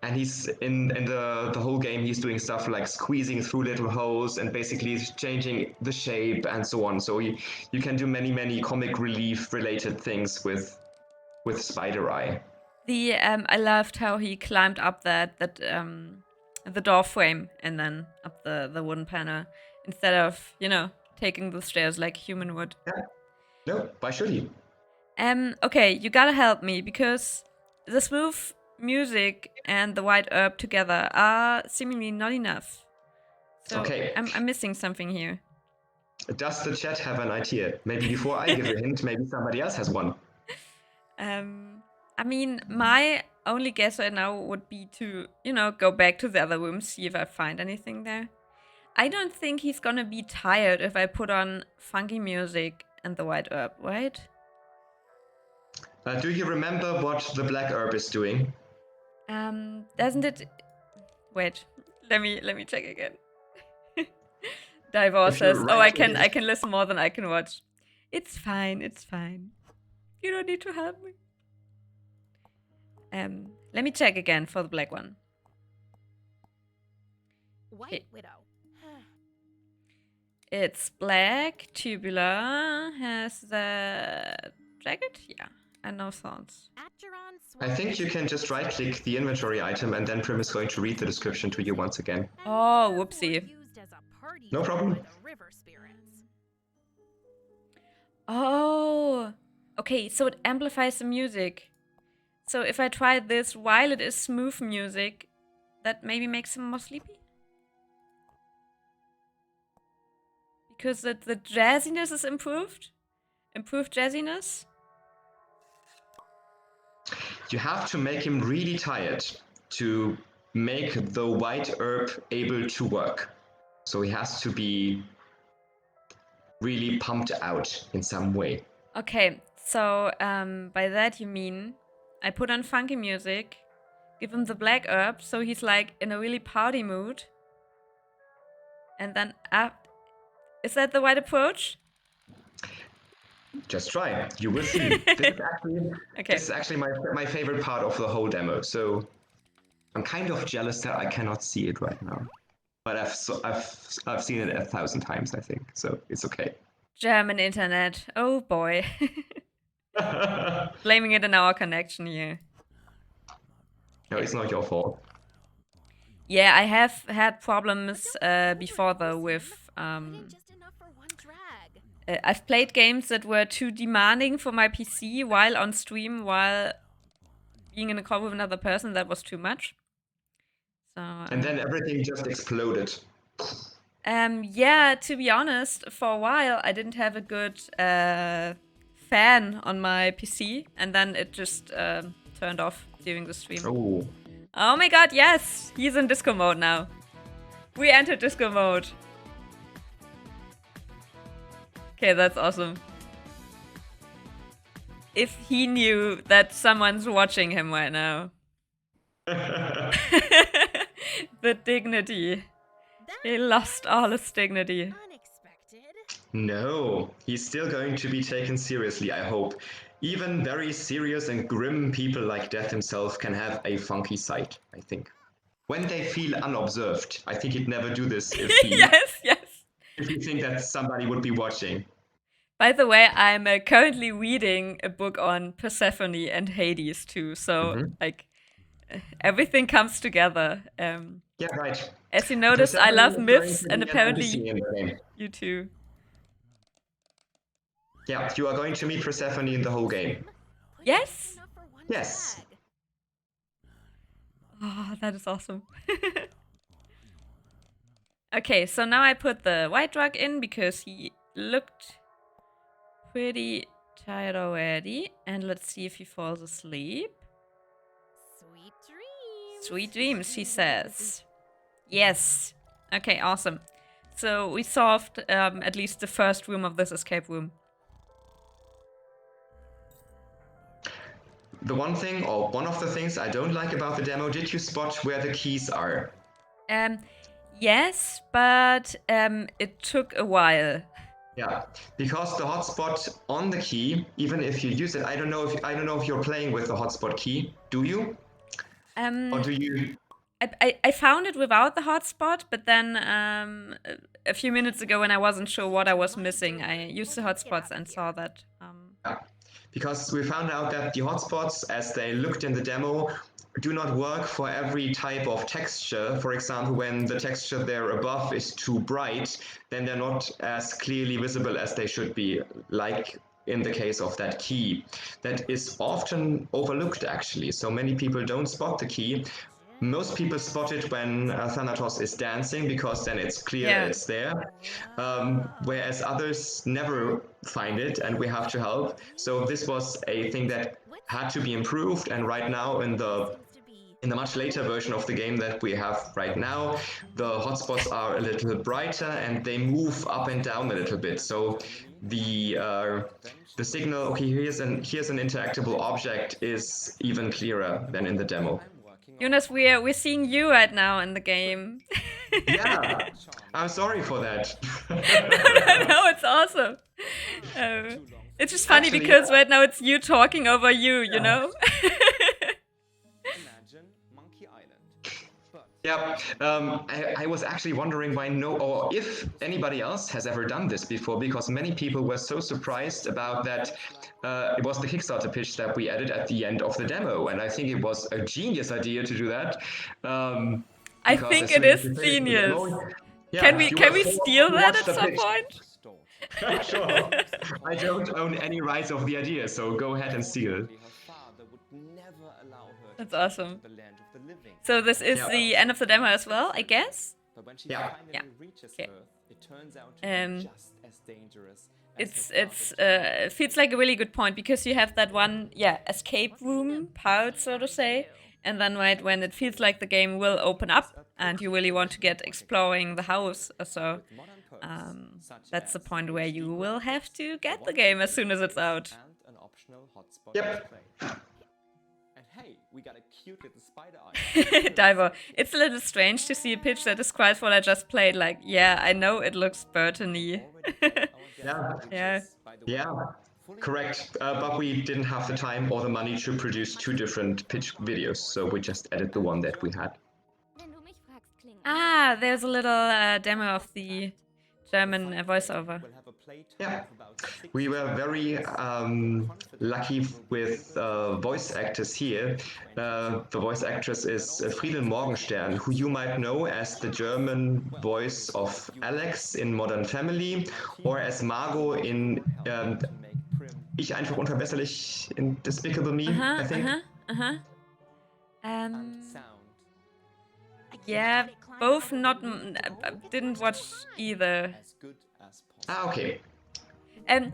And he's in the whole game, he's doing stuff like squeezing through little holes and basically changing the shape and so on. So you can do many comic relief related things with Spider Eye. I loved how he climbed up the door frame and then up the wooden panel instead of, taking the stairs like a human would. Yeah. No, why should he? Okay, you gotta help me because the smooth music and the white herb together are seemingly not enough. So okay. I'm missing something here. Does the chat have an idea? Maybe before I give a hint, maybe somebody else has one. I mean, my only guess right now would be to, go back to the other room, see if I find anything there. I don't think he's gonna be tired if I put on funky music and the white herb, right? Do you remember what the black herb is doing? Doesn't it? Wait, let me check again. Divor says, "Oh, I can listen more than I can watch. It's fine. You don't need to help me." Let me check again for the black one. White Widow. It's black, tubular, has the jacket, yeah, and no thorns. I think you can just right-click the inventory item and then Prim is going to read the description to you once again. Oh, whoopsie. No problem. Oh, okay, so it amplifies the music. So if I try this while it is smooth music, that maybe makes him more sleepy? Because the jazziness is improved? Improved jazziness? you have to make him really tired to make the white herb able to work. So he has to be really pumped out in some way. Okay, so by that you mean I put on funky music, give him the black herb, so he's like in a really party mood. And then, is that the right approach? Just try. You will see. This is actually my favorite part of the whole demo. So I'm kind of jealous that I cannot see it right now. But I've seen it 1,000 times, I think. So it's okay. German internet. Oh boy. Blaming it on our connection here. No, it's not your fault. Yeah, I have had problems before though with Just enough for one drag. I've played games that were too demanding for my PC while on stream, while being in a call with another person. That was too much. So And then everything just exploded. yeah, to be honest, for a while I didn't have a good fan on my PC, and then it just turned off during the stream. Oh. Oh my god, yes! He's in disco mode now. We entered disco mode. Okay, that's awesome. If he knew that someone's watching him right now. The dignity. He lost all his dignity. Unexpected. No, he's still going to be taken seriously, I hope. Even very serious and grim people like Death himself can have a funky side, I think. When they feel unobserved, I think he'd never do this if you think that somebody would be watching. By the way, I'm currently reading a book on Persephone and Hades too, so everything comes together. Yeah, right. As you noticed, I love myths, and apparently game. you too. Yeah, you are going to meet Persephone in the whole game. Yes? Enough for one Yes. drag. Oh, that is awesome. Okay, so now I put the white drug in because he looked pretty tired already. And let's see if he falls asleep. Sweet dreams. Sweet dreams, she says. Yes. Okay, awesome. So we solved at least the first room of this escape room. The one thing, or one of the things I don't like about the demo, did you spot where the keys are? Yes, but it took a while. Yeah, because the hotspot on the key, even if you use it, I don't know if you're playing with the hotspot key. Do you? Or do you? I found it without the hotspot, but then a few minutes ago when I wasn't sure what I was missing, I used the hotspots and saw that. Yeah. Because we found out that the hotspots, as they looked in the demo, do not work for every type of texture. For example, when the texture there above is too bright, then they're not as clearly visible as they should be, like in the case of that key. That is often overlooked, actually. So many people don't spot the key. Most people spot it when Thanatos is dancing, because then it's clear it's there, whereas others never find it, and we have to help. So this was a thing that had to be improved, and right now in the much later version of the game that we have right now, the hotspots are a little brighter and they move up and down a little bit. So the signal, okay, here's an interactable object, is even clearer than in the demo. Jonas, we're seeing you right now in the game. Yeah, I'm sorry for that. no, it's awesome. It's just funny because right now it's you talking over you, you know? Yeah, I was actually wondering why or if anybody else has ever done this before, because many people were so surprised about that. It was the Kickstarter pitch that we added at the end of the demo, and I think it was a genius idea to do that. I think it is genius. Can we steal that at some point? Sure. I don't own any rights of the idea, so go ahead and steal. That's awesome. So this is the end of the demo as well, I guess? Yeah. Okay. it feels like a really good point because you have that one escape room part, so to say, and then right when it feels like the game will open up and you really want to get exploring the house or so, um, that's the point where you will have to get the game as soon as it's out. Yep. And hey, we got a cute little spider eye. Diver, it's a little strange to see a pitch that describes what I just played. Like, yeah, I know it looks Burton-y. Yeah. Yeah, correct. But we didn't have the time or the money to produce two different pitch videos, so we just added the one that we had. Wenn du mich fragst, klingen Ah, there's a little demo of the German voiceover. Yeah, we were very lucky with voice actors here. The voice actress is Friedel Morgenstern, who you might know as the German voice of Alex in Modern Family or as Margot in Ich einfach unverbesserlich in Despicable Me, I think. Yeah, both not. Didn't watch either. Ah, okay.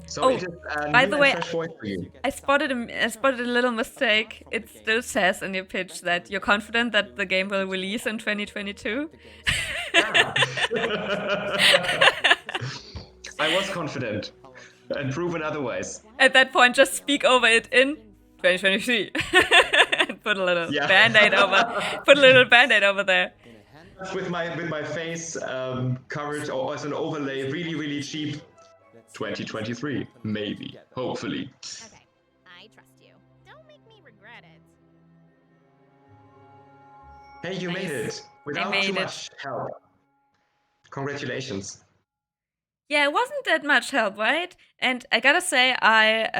So Oh, it is by new the and way, fresh voice for you. I spotted a little mistake. It still says in your pitch that you're confident that the game will release in 2022. I was confident and proven otherwise. At that point, just speak over it in 2023 and put a little Yeah. band-aid over. Put a little band-aid over there. With my face covered or as an overlay, really cheap. 2023, maybe, hopefully. Okay, I trust you. Don't make me regret it. Hey, you made Nice. it without made too it. much help. Congratulations. Yeah, it wasn't that much help, right? And I gotta say, I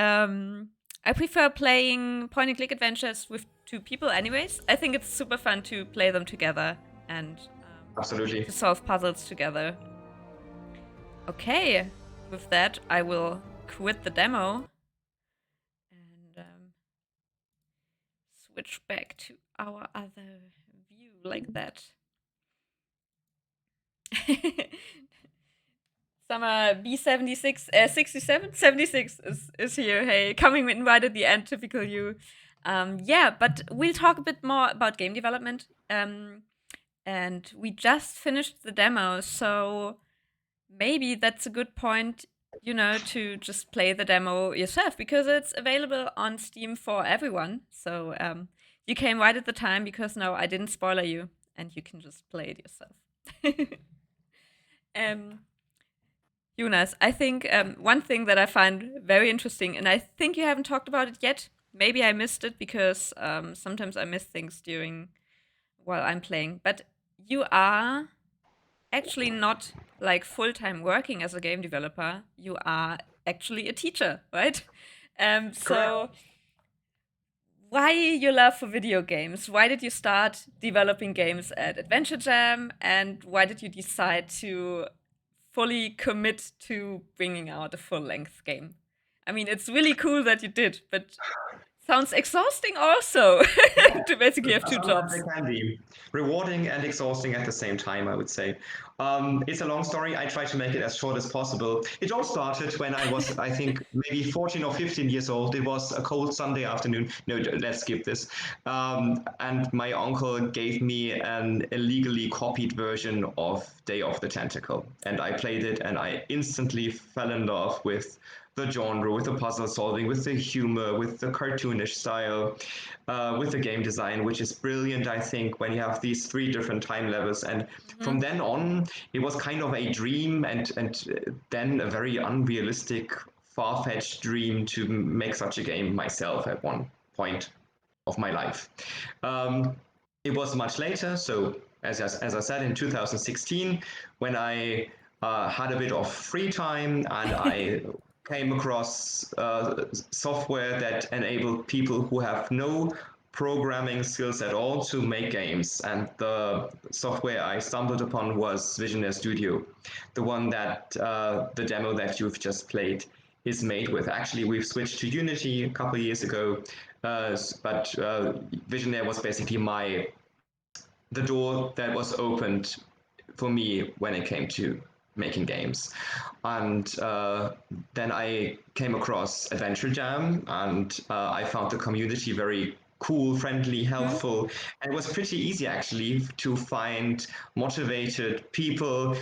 prefer playing point-and-click adventures with two people anyways. I think it's super fun to play them together and Absolutely. to solve puzzles together. Okay, with that, I will quit the demo and switch back to our other view like that. Summer B76, 67, 76 is here. Hey, coming in right at the end, typical you. Yeah, but we'll talk a bit more about game development. And we just finished the demo, so maybe that's a good point, to just play the demo yourself because it's available on Steam for everyone. So you came right at the time because now I didn't spoiler you and you can just play it yourself. Jonas, I think one thing that I find very interesting, and I think you haven't talked about it yet. Maybe I missed it because sometimes I miss things while I'm playing. But you are actually not like full-time working as a game developer. You are actually a teacher, right? So why your love for video games? Why did you start developing games at Adventure Jam? And why did you decide to fully commit to bringing out a full-length game? I mean, it's really cool that you did, but sounds exhausting also to basically have two jobs. It can be rewarding and exhausting at the same time, I would say. It's a long story. I try to make it as short as possible. It all started when I was, I think, maybe 14 or 15 years old. It was a cold Sunday afternoon. No, let's skip this. And my uncle gave me an illegally copied version of Day of the Tentacle. And I played it and I instantly fell in love with the genre, with the puzzle solving, with the humor, with the cartoonish style, with the game design, which is brilliant, I think, when you have these three different time levels. And from then on, it was kind of a dream and then a very unrealistic, far-fetched dream to make such a game myself at one point of my life. It was much later, so as I said, in 2016, when I had a bit of free time and I came across software that enabled people who have no programming skills at all to make games. And the software I stumbled upon was Visionaire Studio, the one that the demo that you've just played is made with. Actually, we've switched to Unity a couple of years ago, but Visionaire was basically the door that was opened for me when it came to making games. And then I came across Adventure Jam, and I found the community very cool, friendly, helpful, and it was pretty easy actually to find motivated people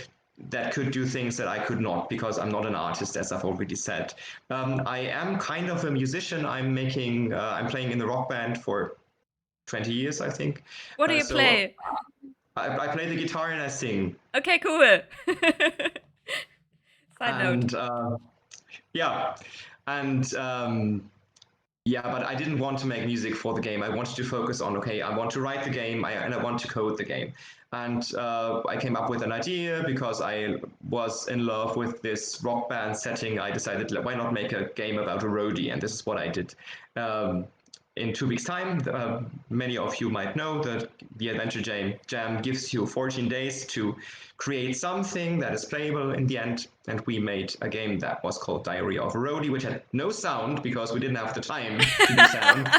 that could do things that I could not because I'm not an artist, as I've already said. I am kind of a musician. I'm playing in the rock band for 20 years, I think. What do you So play? I play the guitar and I sing. Okay, cool. Side note. And yeah, and yeah, but I didn't want to make music for the game. I wanted to focus on, okay, I want to write the game and I want to code the game. And I came up with an idea because I was in love with this rock band setting. I decided, why not make a game about a roadie? And this is what I did. In 2 weeks' time, many of you might know that the Adventure Jam gives you 14 days to create something that is playable in the end. And we made a game that was called Diary of a Roadie, which had no sound because we didn't have the time to do sound.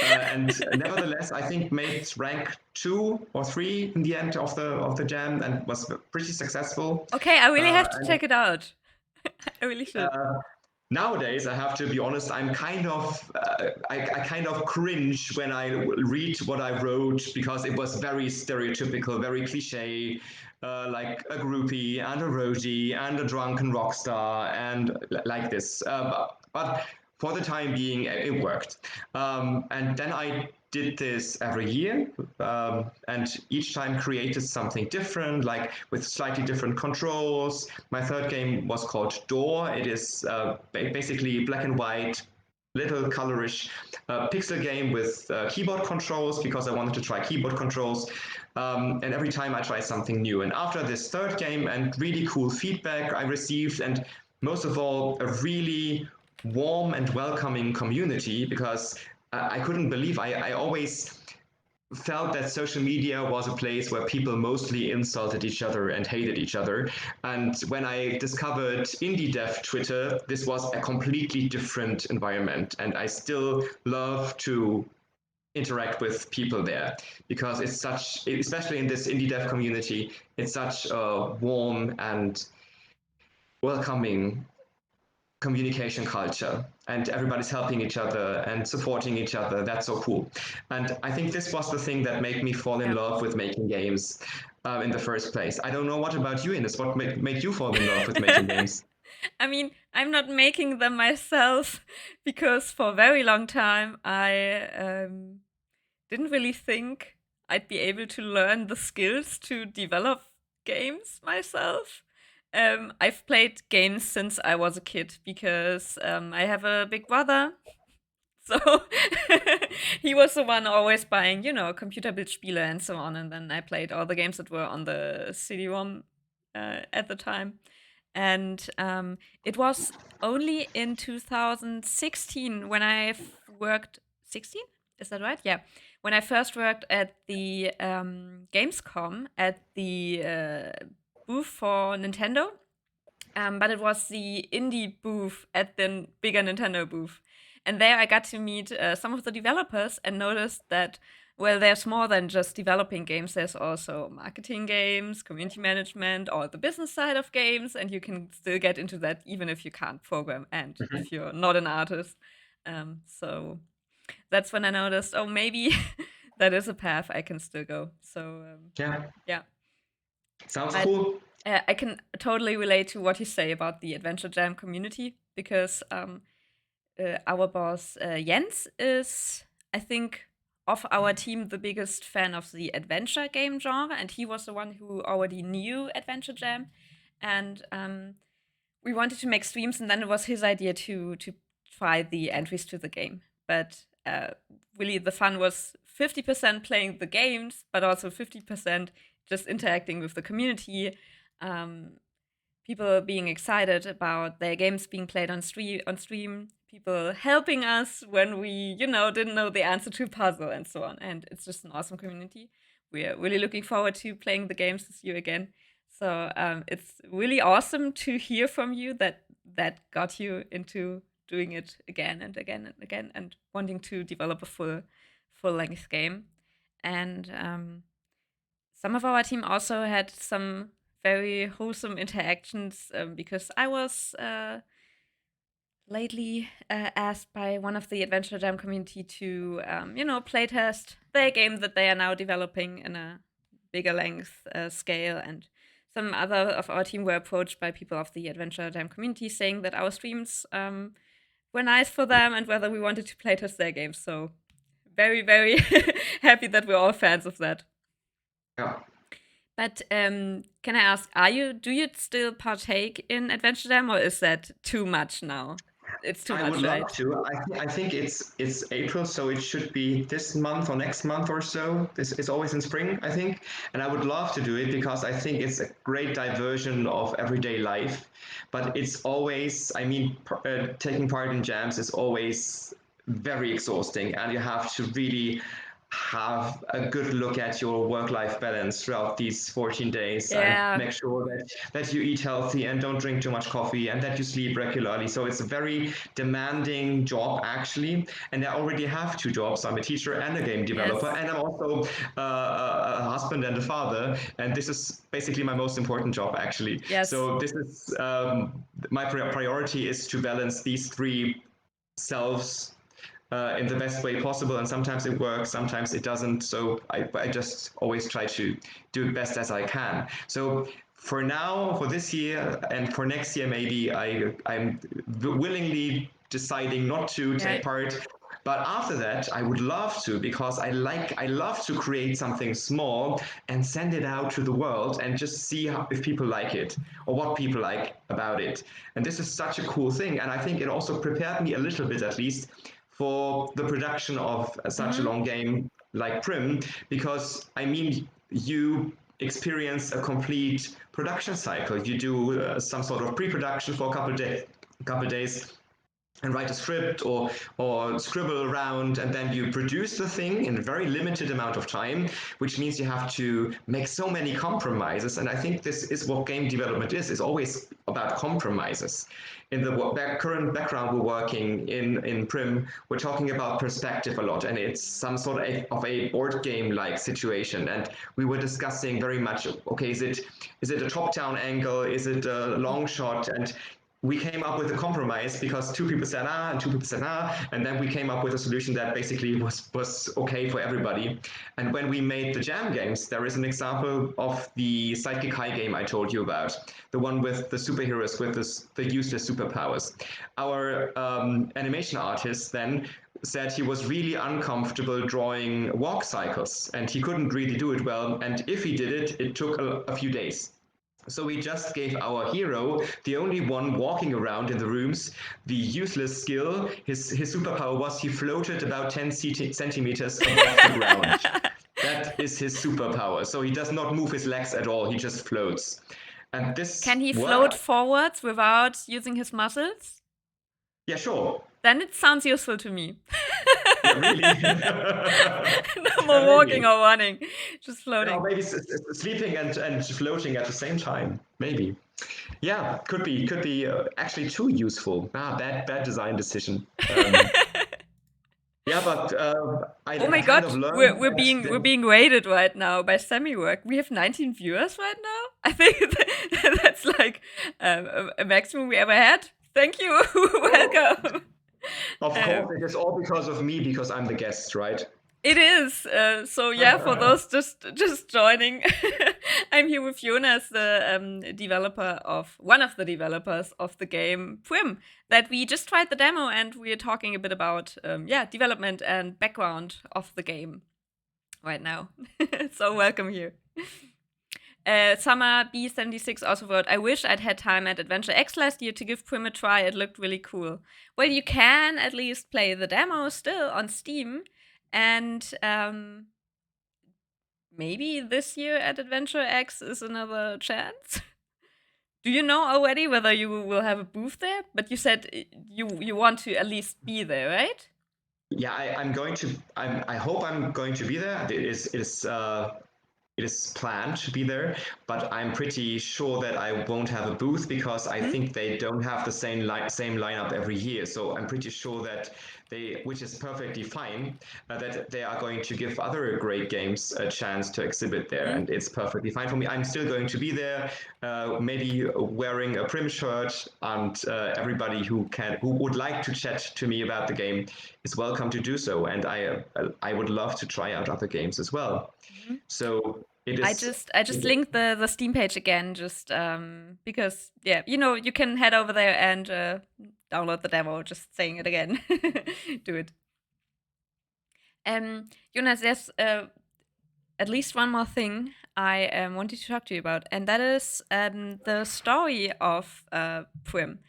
And nevertheless, I think made rank 2 or 3 in the end of the jam and was pretty successful. Okay, I really have to check it out. I really should. Nowadays, I have to be honest, I'm kind of I kind of cringe when I read what I wrote because it was very stereotypical, very cliche, like a groupie and a roadie and a drunken rock star and like this. But for the time being, it worked. And then I did this every year, and each time created something different, like with slightly different controls. My third game was called Door. It is basically black and white, little colorish pixel game with keyboard controls because I wanted to try keyboard controls. And every time I tried something new. And after this third game and really cool feedback I received, and most of all, a really warm and welcoming community because I couldn't believe I always felt that social media was a place where people mostly insulted each other and hated each other. And when I discovered indie dev Twitter, this was a completely different environment. And I still love to interact with people there because it's such, especially in this indie dev community, it's such a warm and welcoming communication culture and everybody's helping each other and supporting each other. That's so cool. And I think this was the thing that made me fall in love with making games in the first place. I don't know, what about you, Ines? What made you fall in love with making games? I mean, I'm not making them myself because for a very long time I didn't really think I'd be able to learn the skills to develop games myself. I've played games since I was a kid because I have a big brother. So he was the one always buying, Computerbildspiele and so on. And then I played all the games that were on the CD-ROM at the time. And it was only in 2016 when I worked. 16? Is that right? Yeah. When I first worked at the Gamescom at the booth for Nintendo. But it was the indie booth at the bigger Nintendo booth. And there I got to meet some of the developers and noticed that, well, there's more than just developing games. There's also marketing games, community management, or the business side of games. And you can still get into that even if you can't program and if you're not an artist. So that's when I noticed, oh, maybe that is a path I can still go. So, yeah. Sounds cool. I can totally relate to what you say about the Adventure Jam community because our boss Jens is, I think, of our team the biggest fan of the adventure game genre, and he was the one who already knew Adventure Jam, and we wanted to make streams, and then it was his idea to try the entries to the game. But really, the fun was 50% playing the games, but also 50% just interacting with the community. People being excited about their games being played on stream, people helping us when we, didn't know the answer to a puzzle and so on. And it's just an awesome community. We're really looking forward to playing the games with you again. So it's really awesome to hear from you that got you into doing it again and again and again and wanting to develop a full-length game. And some of our team also had some very wholesome interactions because I was lately asked by one of the Adventure Jam community to, playtest their game that they are now developing in a bigger length scale. And some other of our team were approached by people of the Adventure Jam community saying that our streams were nice for them and whether we wanted to playtest their games. So very, very happy that we're all fans of that. Yeah. But can I ask, do you still partake in Adventure Jam, or is that too much now? It's too I much, would love right? to. I think it's April, so it should be this month or next month or so. This is always in spring, I think, and I would love to do it because I think it's a great diversion of everyday life. But it's always, I mean, taking part in jams is always very exhausting, and you have to really have a good look at your work-life balance throughout these 14 days and Yeah. make sure that you eat healthy and don't drink too much coffee and that you sleep regularly. So it's a very demanding job actually. And I already have two jobs. I'm a teacher and a game developer, Yes. and I'm also a husband and a father. And this is basically my most important job actually. Yes. So this is my priority is to balance these three selves in the best way possible, and sometimes it works, sometimes it doesn't. So I just always try to do it best as I can. So for now, for this year and for next year, maybe I'm willingly deciding not to take part. But after that, I would love to because I love to create something small and send it out to the world and just see if people like it or what people like about it. And this is such a cool thing. And I think it also prepared me a little bit, at least, for the production of such a long game like PRIM, because I mean, you experience a complete production cycle. You do some sort of pre-production for a couple days, and write a script or scribble around, and then you produce the thing in a very limited amount of time, which means you have to make so many compromises. And I think this is what game development is always about compromises. In the current background we're working in PRIM, we're talking about perspective a lot, and it's some sort of a board game like situation. And we were discussing very much, okay, is it a top-down angle, is it a long shot? And we came up with a compromise because two people said and two people said and then we came up with a solution that basically was okay for everybody. And when we made the jam games, there is an example of the Psychic High game I told you about, the one with the superheroes with the useless superpowers. Our animation artist then said he was really uncomfortable drawing walk cycles and he couldn't really do it well, and if he did it, it took a few days. So we just gave our hero, the only one walking around in the rooms, the useless skill. His superpower was he floated about 10 centimeters above the ground. That is his superpower. So he does not move his legs at all. He just floats. And this Can he float forwards without using his muscles? Yeah, sure. Then it sounds useful to me. Yeah, really? No more walking or running, just floating. Or maybe sleeping and floating at the same time. Maybe. Yeah, could be actually too useful. Bad design decision. Yeah, but oh my god, we're being rated right now by SemiWork. We have 19 viewers right now. I think that's like a maximum we ever had. Thank you. Welcome. Of course, it is all because of me, because I'm the guest, right? It is. So yeah, for those just joining, I'm here with Jonas, the one of the developers of the game PRIM, that we just tried the demo, and we're talking a bit about development and background of the game right now. So welcome here. Summer B76 also wrote, I wish I'd had time at Adventure X last year to give PRIM a try. It looked really cool. Well, you can at least play the demo still on Steam. And maybe this year at Adventure X is another chance. Do you know already whether you will have a booth there? But you said you want to at least be there, right? Yeah, I'm going to. I hope I'm going to be there. It is planned to be there, but I'm pretty sure that I won't have a booth because I think they don't have the same lineup every year. So I'm pretty sure that which is perfectly fine, that they are going to give other great games a chance to exhibit there, and it's perfectly fine for me. I'm still going to be there, maybe wearing a Prim shirt, and everybody who would like to chat to me about the game is welcome to do so. And I would love to try out other games as well. So it is. I just linked the Steam page again, just because you can head over there and download the demo. Just saying it again, do it. Jonas, there's at least one more thing I wanted to talk to you about, and that is the story of Prim.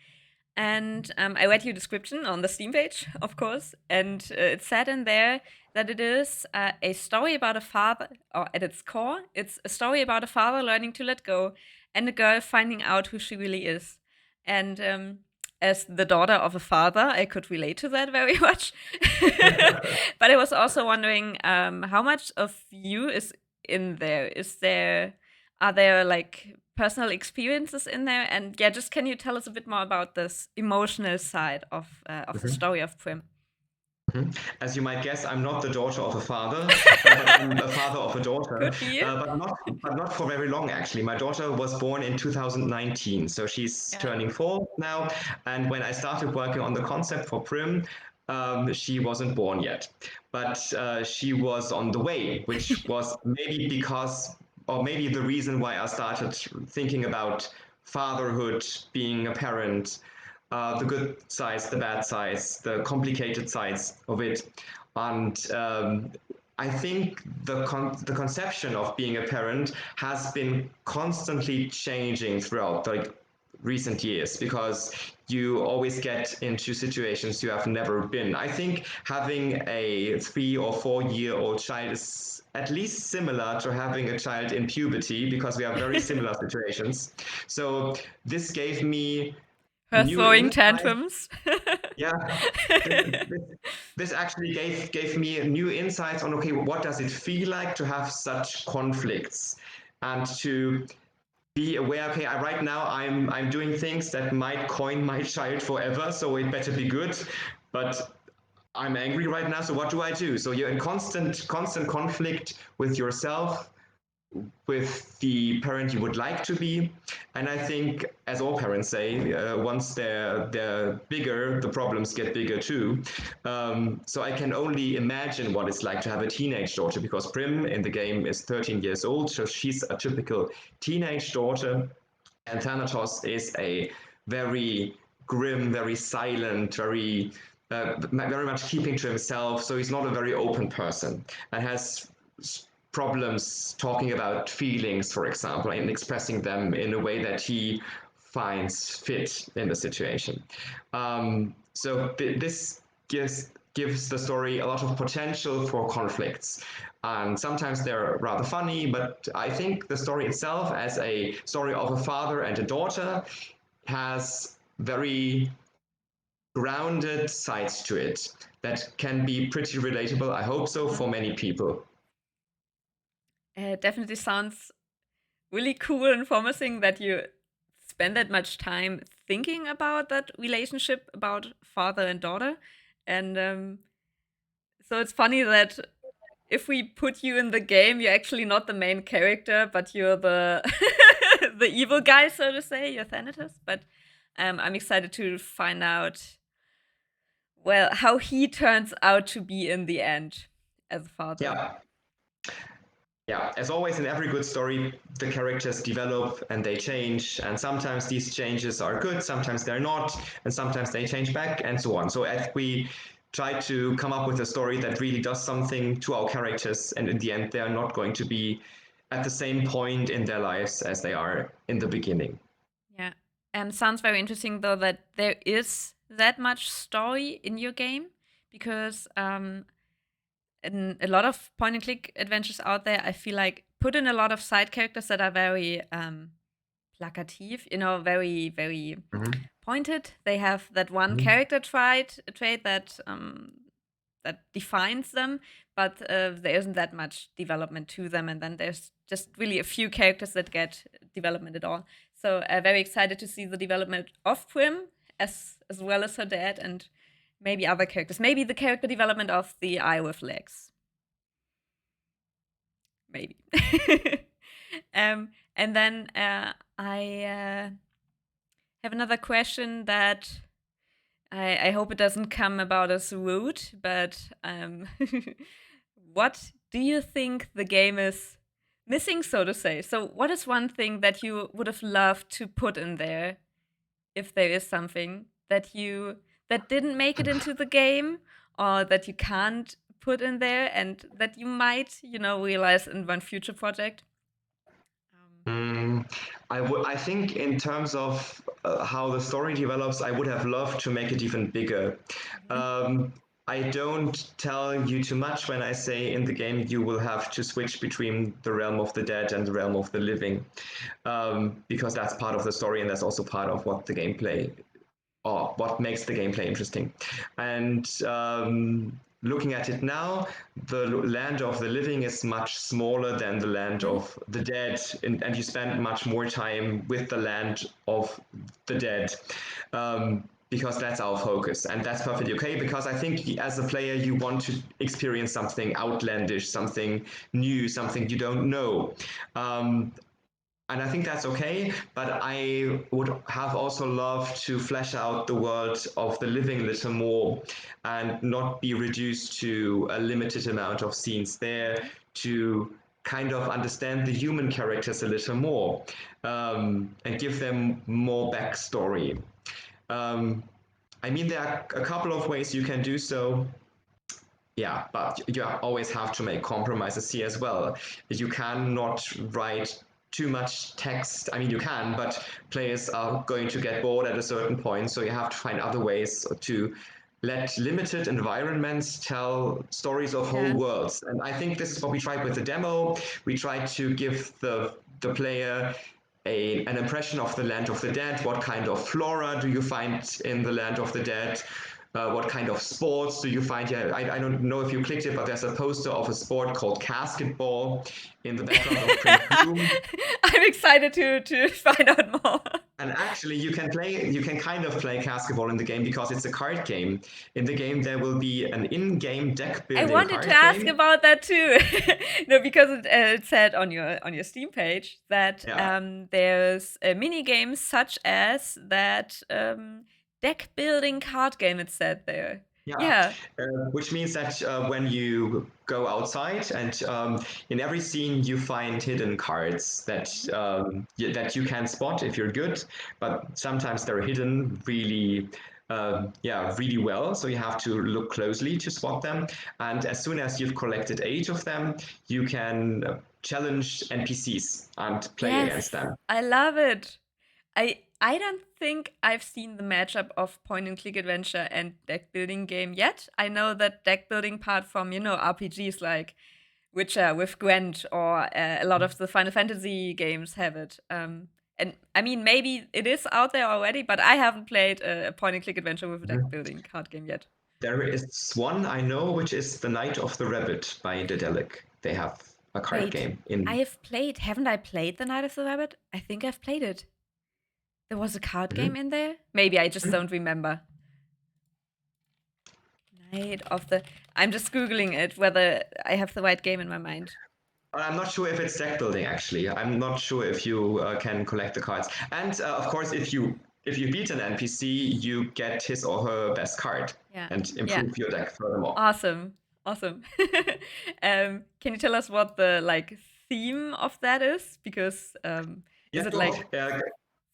And I read your description on the Steam page, of course, and it said in there that it is a story about a father, or at its core, it's a story about a father learning to let go and a girl finding out who she really is. And as the daughter of a father, I could relate to that very much. But I was also wondering how much of you is in there? Are there like personal experiences in there? And just can you tell us a bit more about this emotional side of the story of Prim? As you might guess, I'm not the daughter of a father, but I'm a father of a daughter. Good for you. But not for very long, actually. My daughter was born in 2019, so she's turning 4 now. And when I started working on the concept for Prim, she wasn't born yet. But she was on the way, which was maybe because, or maybe the reason why I started thinking about fatherhood, being a parent, the good sides, the bad sides, the complicated sides of it. And I think the conception of being a parent has been constantly changing throughout recent years, because you always get into situations you have never been. I think having a 3 or 4-year-old child is at least similar to having a child in puberty, because we have very similar situations. So this gave me her new throwing insight. tantrums. Yeah, this actually gave me new insights on, okay, what does it feel like to have such conflicts, and to be aware, okay, right now I'm doing things that might coin my child forever, so it better be good, but I'm angry right now, so what do I do? So you're in constant conflict with yourself, with the parent you would like to be. And I think, as all parents say, once they're bigger, the problems get bigger too. So I can only imagine what it's like to have a teenage daughter, because Prim in the game is 13 years old, so she's a typical teenage daughter. And Thanatos is a very grim, very silent, very much keeping to himself. So he's not a very open person, and has problems talking about feelings, for example, and expressing them in a way that he finds fit in the situation. So this gives the story a lot of potential for conflicts. And sometimes they're rather funny, but I think the story itself, as a story of a father and a daughter, has very grounded sides to it that can be pretty relatable, I hope so, for many people. It definitely sounds really cool and promising that you spend that much time thinking about that relationship about father and daughter. And so it's funny that if we put you in the game, you're actually not the main character, but you're the the evil guy, so to say. You're Thanatos. But I'm excited to find out, well, how he turns out to be in the end as a father. Yeah, as always in every good story, the characters develop and they change, and sometimes these changes are good, sometimes they're not, and sometimes they change back, and so on. So as we try to come up with a story that really does something to our characters, and in the end they are not going to be at the same point in their lives as they are in the beginning. Yeah. Sounds very interesting, though, that there is that much story in your game, because in a lot of point and click adventures out there, I feel like put in a lot of side characters that are very placative, very, very pointed. They have that one character trait that that defines them, but there isn't that much development to them. And then there's just really a few characters that get development at all. So very excited to see the development of Prim as well as her dad, and maybe other characters. Maybe the character development of the eye with legs. Maybe. And then I have another question that I hope it doesn't come about as rude, but what do you think the game is missing, so to say? So, what is one thing that you would have loved to put in there, if there is something that didn't make it into the game, or that you can't put in there, and that you might, realize in one future project? I think in terms of how the story develops, I would have loved to make it even bigger. I don't tell you too much when I say in the game you will have to switch between the realm of the dead and the realm of the living, because that's part of the story and that's also part of what the gameplay or what makes the gameplay interesting. And looking at it now, the land of the living is much smaller than the land of the dead, and you spend much more time with the land of the dead. Because that's our focus, and that's perfectly okay, because I think as a player you want to experience something outlandish, something new, something you don't know. And I think that's okay, but I would have also loved to flesh out the world of the living a little more and not be reduced to a limited amount of scenes there, to kind of understand the human characters a little more, and give them more backstory. I mean, there are a couple of ways you can do so. Yeah, but you always have to make compromises here as well. You cannot write too much text. I mean, you can, but players are going to get bored at a certain point, so you have to find other ways to let limited environments tell stories of whole worlds. And I think this is what we tried with the demo. We tried to give the player an impression of the land of the dead. What kind of flora do you find in the land of the dead? What kind of sports do you find? Yeah, I don't know if you clicked it, but there's a poster of a sport called basketball in the background of PRIM. I'm excited to find out more. And actually, you can kind of play basketball in the game because it's a card game. In the game, there will be an in-game deck building I wanted card to ask game. about that too. No, because it said on your Steam page that there's mini games such as that deck building card game. It said there. Yeah. Which means that when you go outside and in every scene you find hidden cards that that you can spot if you're good, but sometimes they're hidden really really well, so you have to look closely to spot them. And as soon as you've collected 8 of them, you can challenge NPCs and play against them. I love it. I don't think I've seen the matchup of point and click adventure and deck building game yet. I know that deck building part from RPGs like Witcher with Gwent, or a lot of the Final Fantasy games have it. And I mean, maybe it is out there already, but I haven't played a point and click adventure with a deck building card game yet. There is one I know, which is The Night of the Rabbit by Daedalic. They have a card game in. Haven't I played The Night of the Rabbit? I think I've played it. There was a card game in there? Maybe I just don't remember. Night of the... I'm just Googling it, whether I have the right game in my mind. I'm not sure if it's deck building, actually. I'm not sure if you can collect the cards. And of course, if you beat an NPC, you get his or her best card and improve your deck furthermore. Awesome. Can you tell us what the theme of that is? Because is it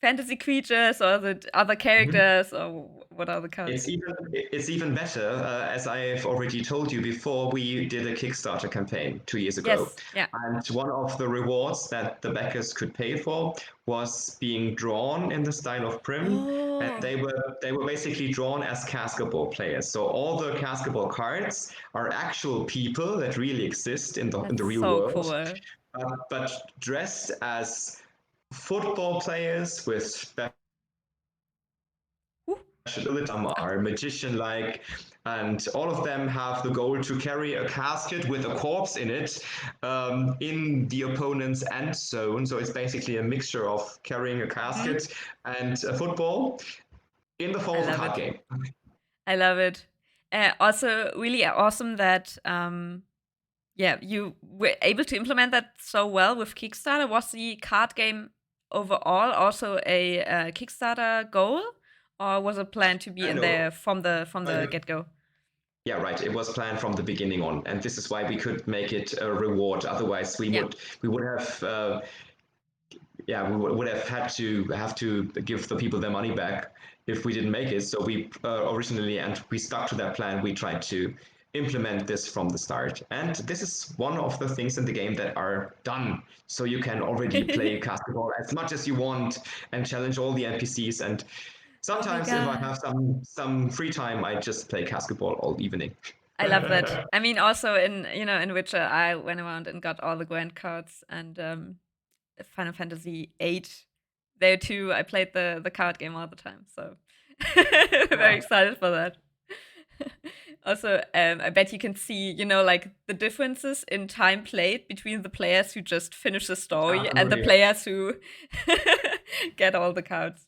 fantasy creatures, or is it other characters, or what are the cards? It's even better. As I've already told you before, we did a Kickstarter campaign 2 years ago. And one of the rewards that the backers could pay for was being drawn in the style of PRIM. And they were basically drawn as basketball players. So all the basketball cards are actual people that really exist in the real world. Cool. But dressed as football players with special are magician-like, and all of them have the goal to carry a casket with a corpse in it in the opponent's end zone. So it's basically a mixture of carrying a casket and a football in the form of a card game. I love it. Also, really awesome that you were able to implement that so well with Kickstarter. Was the card game overall also a Kickstarter goal, or was it planned to be in No. there from the get go? Yeah, right. It was planned from the beginning on, and this is why we could make it a reward. Otherwise, we would have we would have had to give the people their money back if we didn't make it. So we originally, and we stuck to that plan. We tried to implement this from the start, and this is one of the things in the game that are done. So you can already play basketball as much as you want and challenge all the NPCs. And sometimes, if I God. have some free time, I just play basketball all evening. I love that. I mean, also in Witcher, I went around and got all the grand cards, and Final Fantasy VIII. There too, I played the card game all the time. So very excited for that. Also, I bet you can see, like the differences in time played between the players who just finish the story and the Absolutely. players who get all the cards.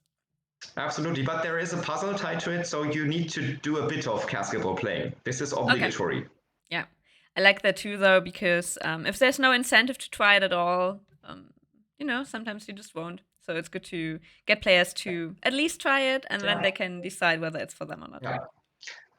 Absolutely, but there is a puzzle tied to it, so you need to do a bit of basketball playing. This is obligatory. Yeah, I like that too, though, because if there's no incentive to try it at all, sometimes you just won't. So it's good to get players to at least try it, and then they can decide whether it's for them or not. Yeah.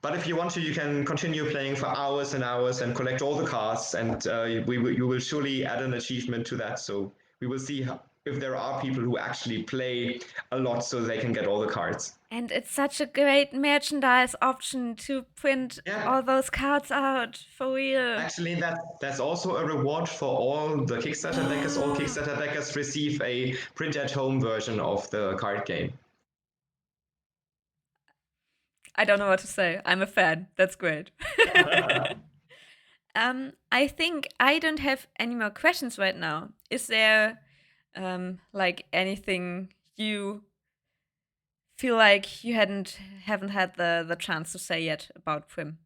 But if you want to, you can continue playing for hours and hours and collect all the cards, and you will surely add an achievement to that. So we will see if there are people who actually play a lot so they can get all the cards. And it's such a great merchandise option to print all those cards out, for real. Actually, that's also a reward for all the Kickstarter backers. All Kickstarter backers receive a print-at-home version of the card game. I don't know what to say. I'm a fan. That's great. I think I don't have any more questions right now. Is there anything you feel like you haven't had the chance to say yet about PRIM?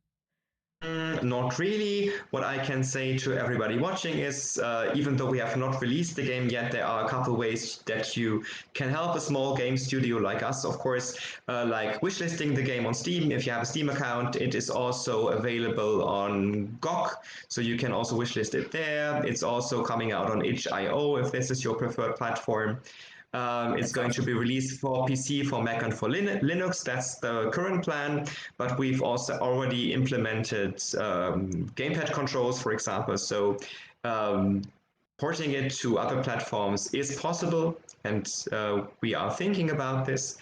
Not really. What I can say to everybody watching is, even though we have not released the game yet, there are a couple ways that you can help a small game studio like us. Of course, like wishlisting the game on Steam. If you have a Steam account, it is also available on GOG, so you can also wishlist it there. It's also coming out on itch.io if this is your preferred platform. It's going to be released for PC, for Mac, and for Linux. That's the current plan. But we've also already implemented gamepad controls, for example. So porting it to other platforms is possible, and we are thinking about this.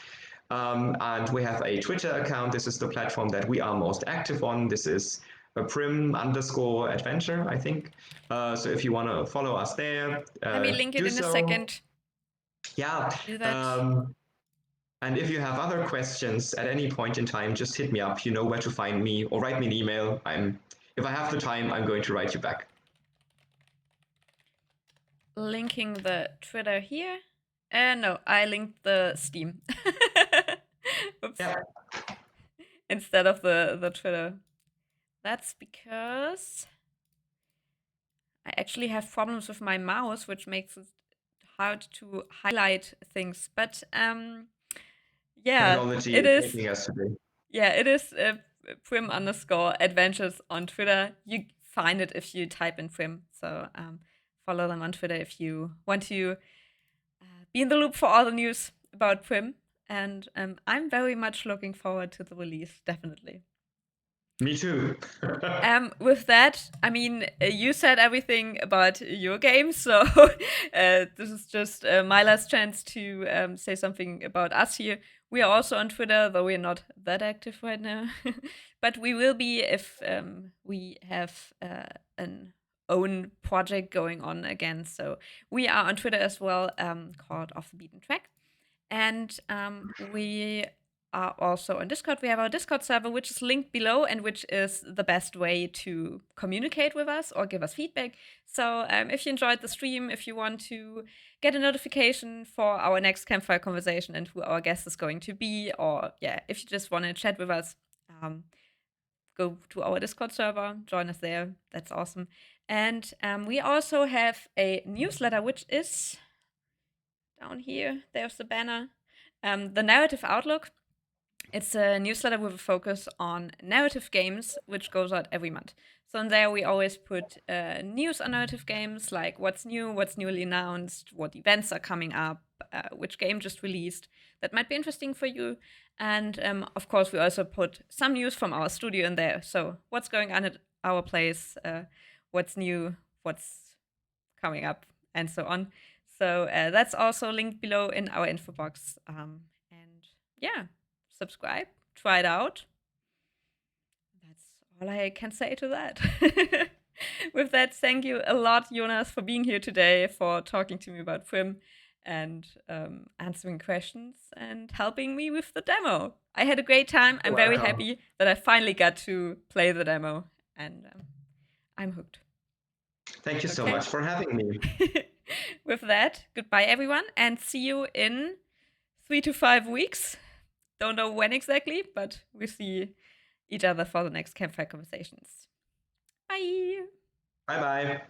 And we have a Twitter account. This is the platform that we are most active on. This is a prim_adventure, I think. So if you want to follow us there, let me link it in a second. Yeah. And if you have other questions at any point in time, just hit me up. You know where to find me, or write me an email. If I have the time, I'm going to write you back. Linking the Twitter here. No, I linked the Steam. Oops. Yeah. Instead of the Twitter. That's because I actually have problems with my mouse, which makes it hard to highlight things. But Technology it is is making us today. Yeah, it is prim_adventures on Twitter. You find it if you type in prim. So follow them on Twitter if you want to be in the loop for all the news about prim. And I'm very much looking forward to the release, definitely. Me too. With that, I mean, you said everything about your game, so this is just my last chance to say something about us here. We are also on Twitter, though we're not that active right now. But we will be if we have an own project going on again. So we are on Twitter as well, called Off the Beaten Track. And we are also on Discord. We have our Discord server, which is linked below and which is the best way to communicate with us or give us feedback. So if you enjoyed the stream, if you want to get a notification for our next Campfire conversation and who our guest is going to be, or if you just want to chat with us, go to our Discord server, join us there. That's awesome. And we also have a newsletter, which is down here. There's the banner. The Narrative Outlook. It's a newsletter with a focus on narrative games, which goes out every month. So in there, we always put news on narrative games, like what's new, what's newly announced, what events are coming up, which game just released. That might be interesting for you. And of course, we also put some news from our studio in there. So what's going on at our place, what's new, what's coming up, and so on. So that's also linked below in our info box. And yeah, subscribe, try it out. That's all I can say to that. With that, thank you a lot, Jonas, for being here today, for talking to me about PRIM and answering questions and helping me with the demo. I had a great time. I'm very happy that I finally got to play the demo, and I'm hooked. Thank you so much for having me. With that, goodbye, everyone, and see you in 3 to 5 weeks. Don't know when exactly, but we'll see each other for the next Campfire conversations. Bye. Bye-bye.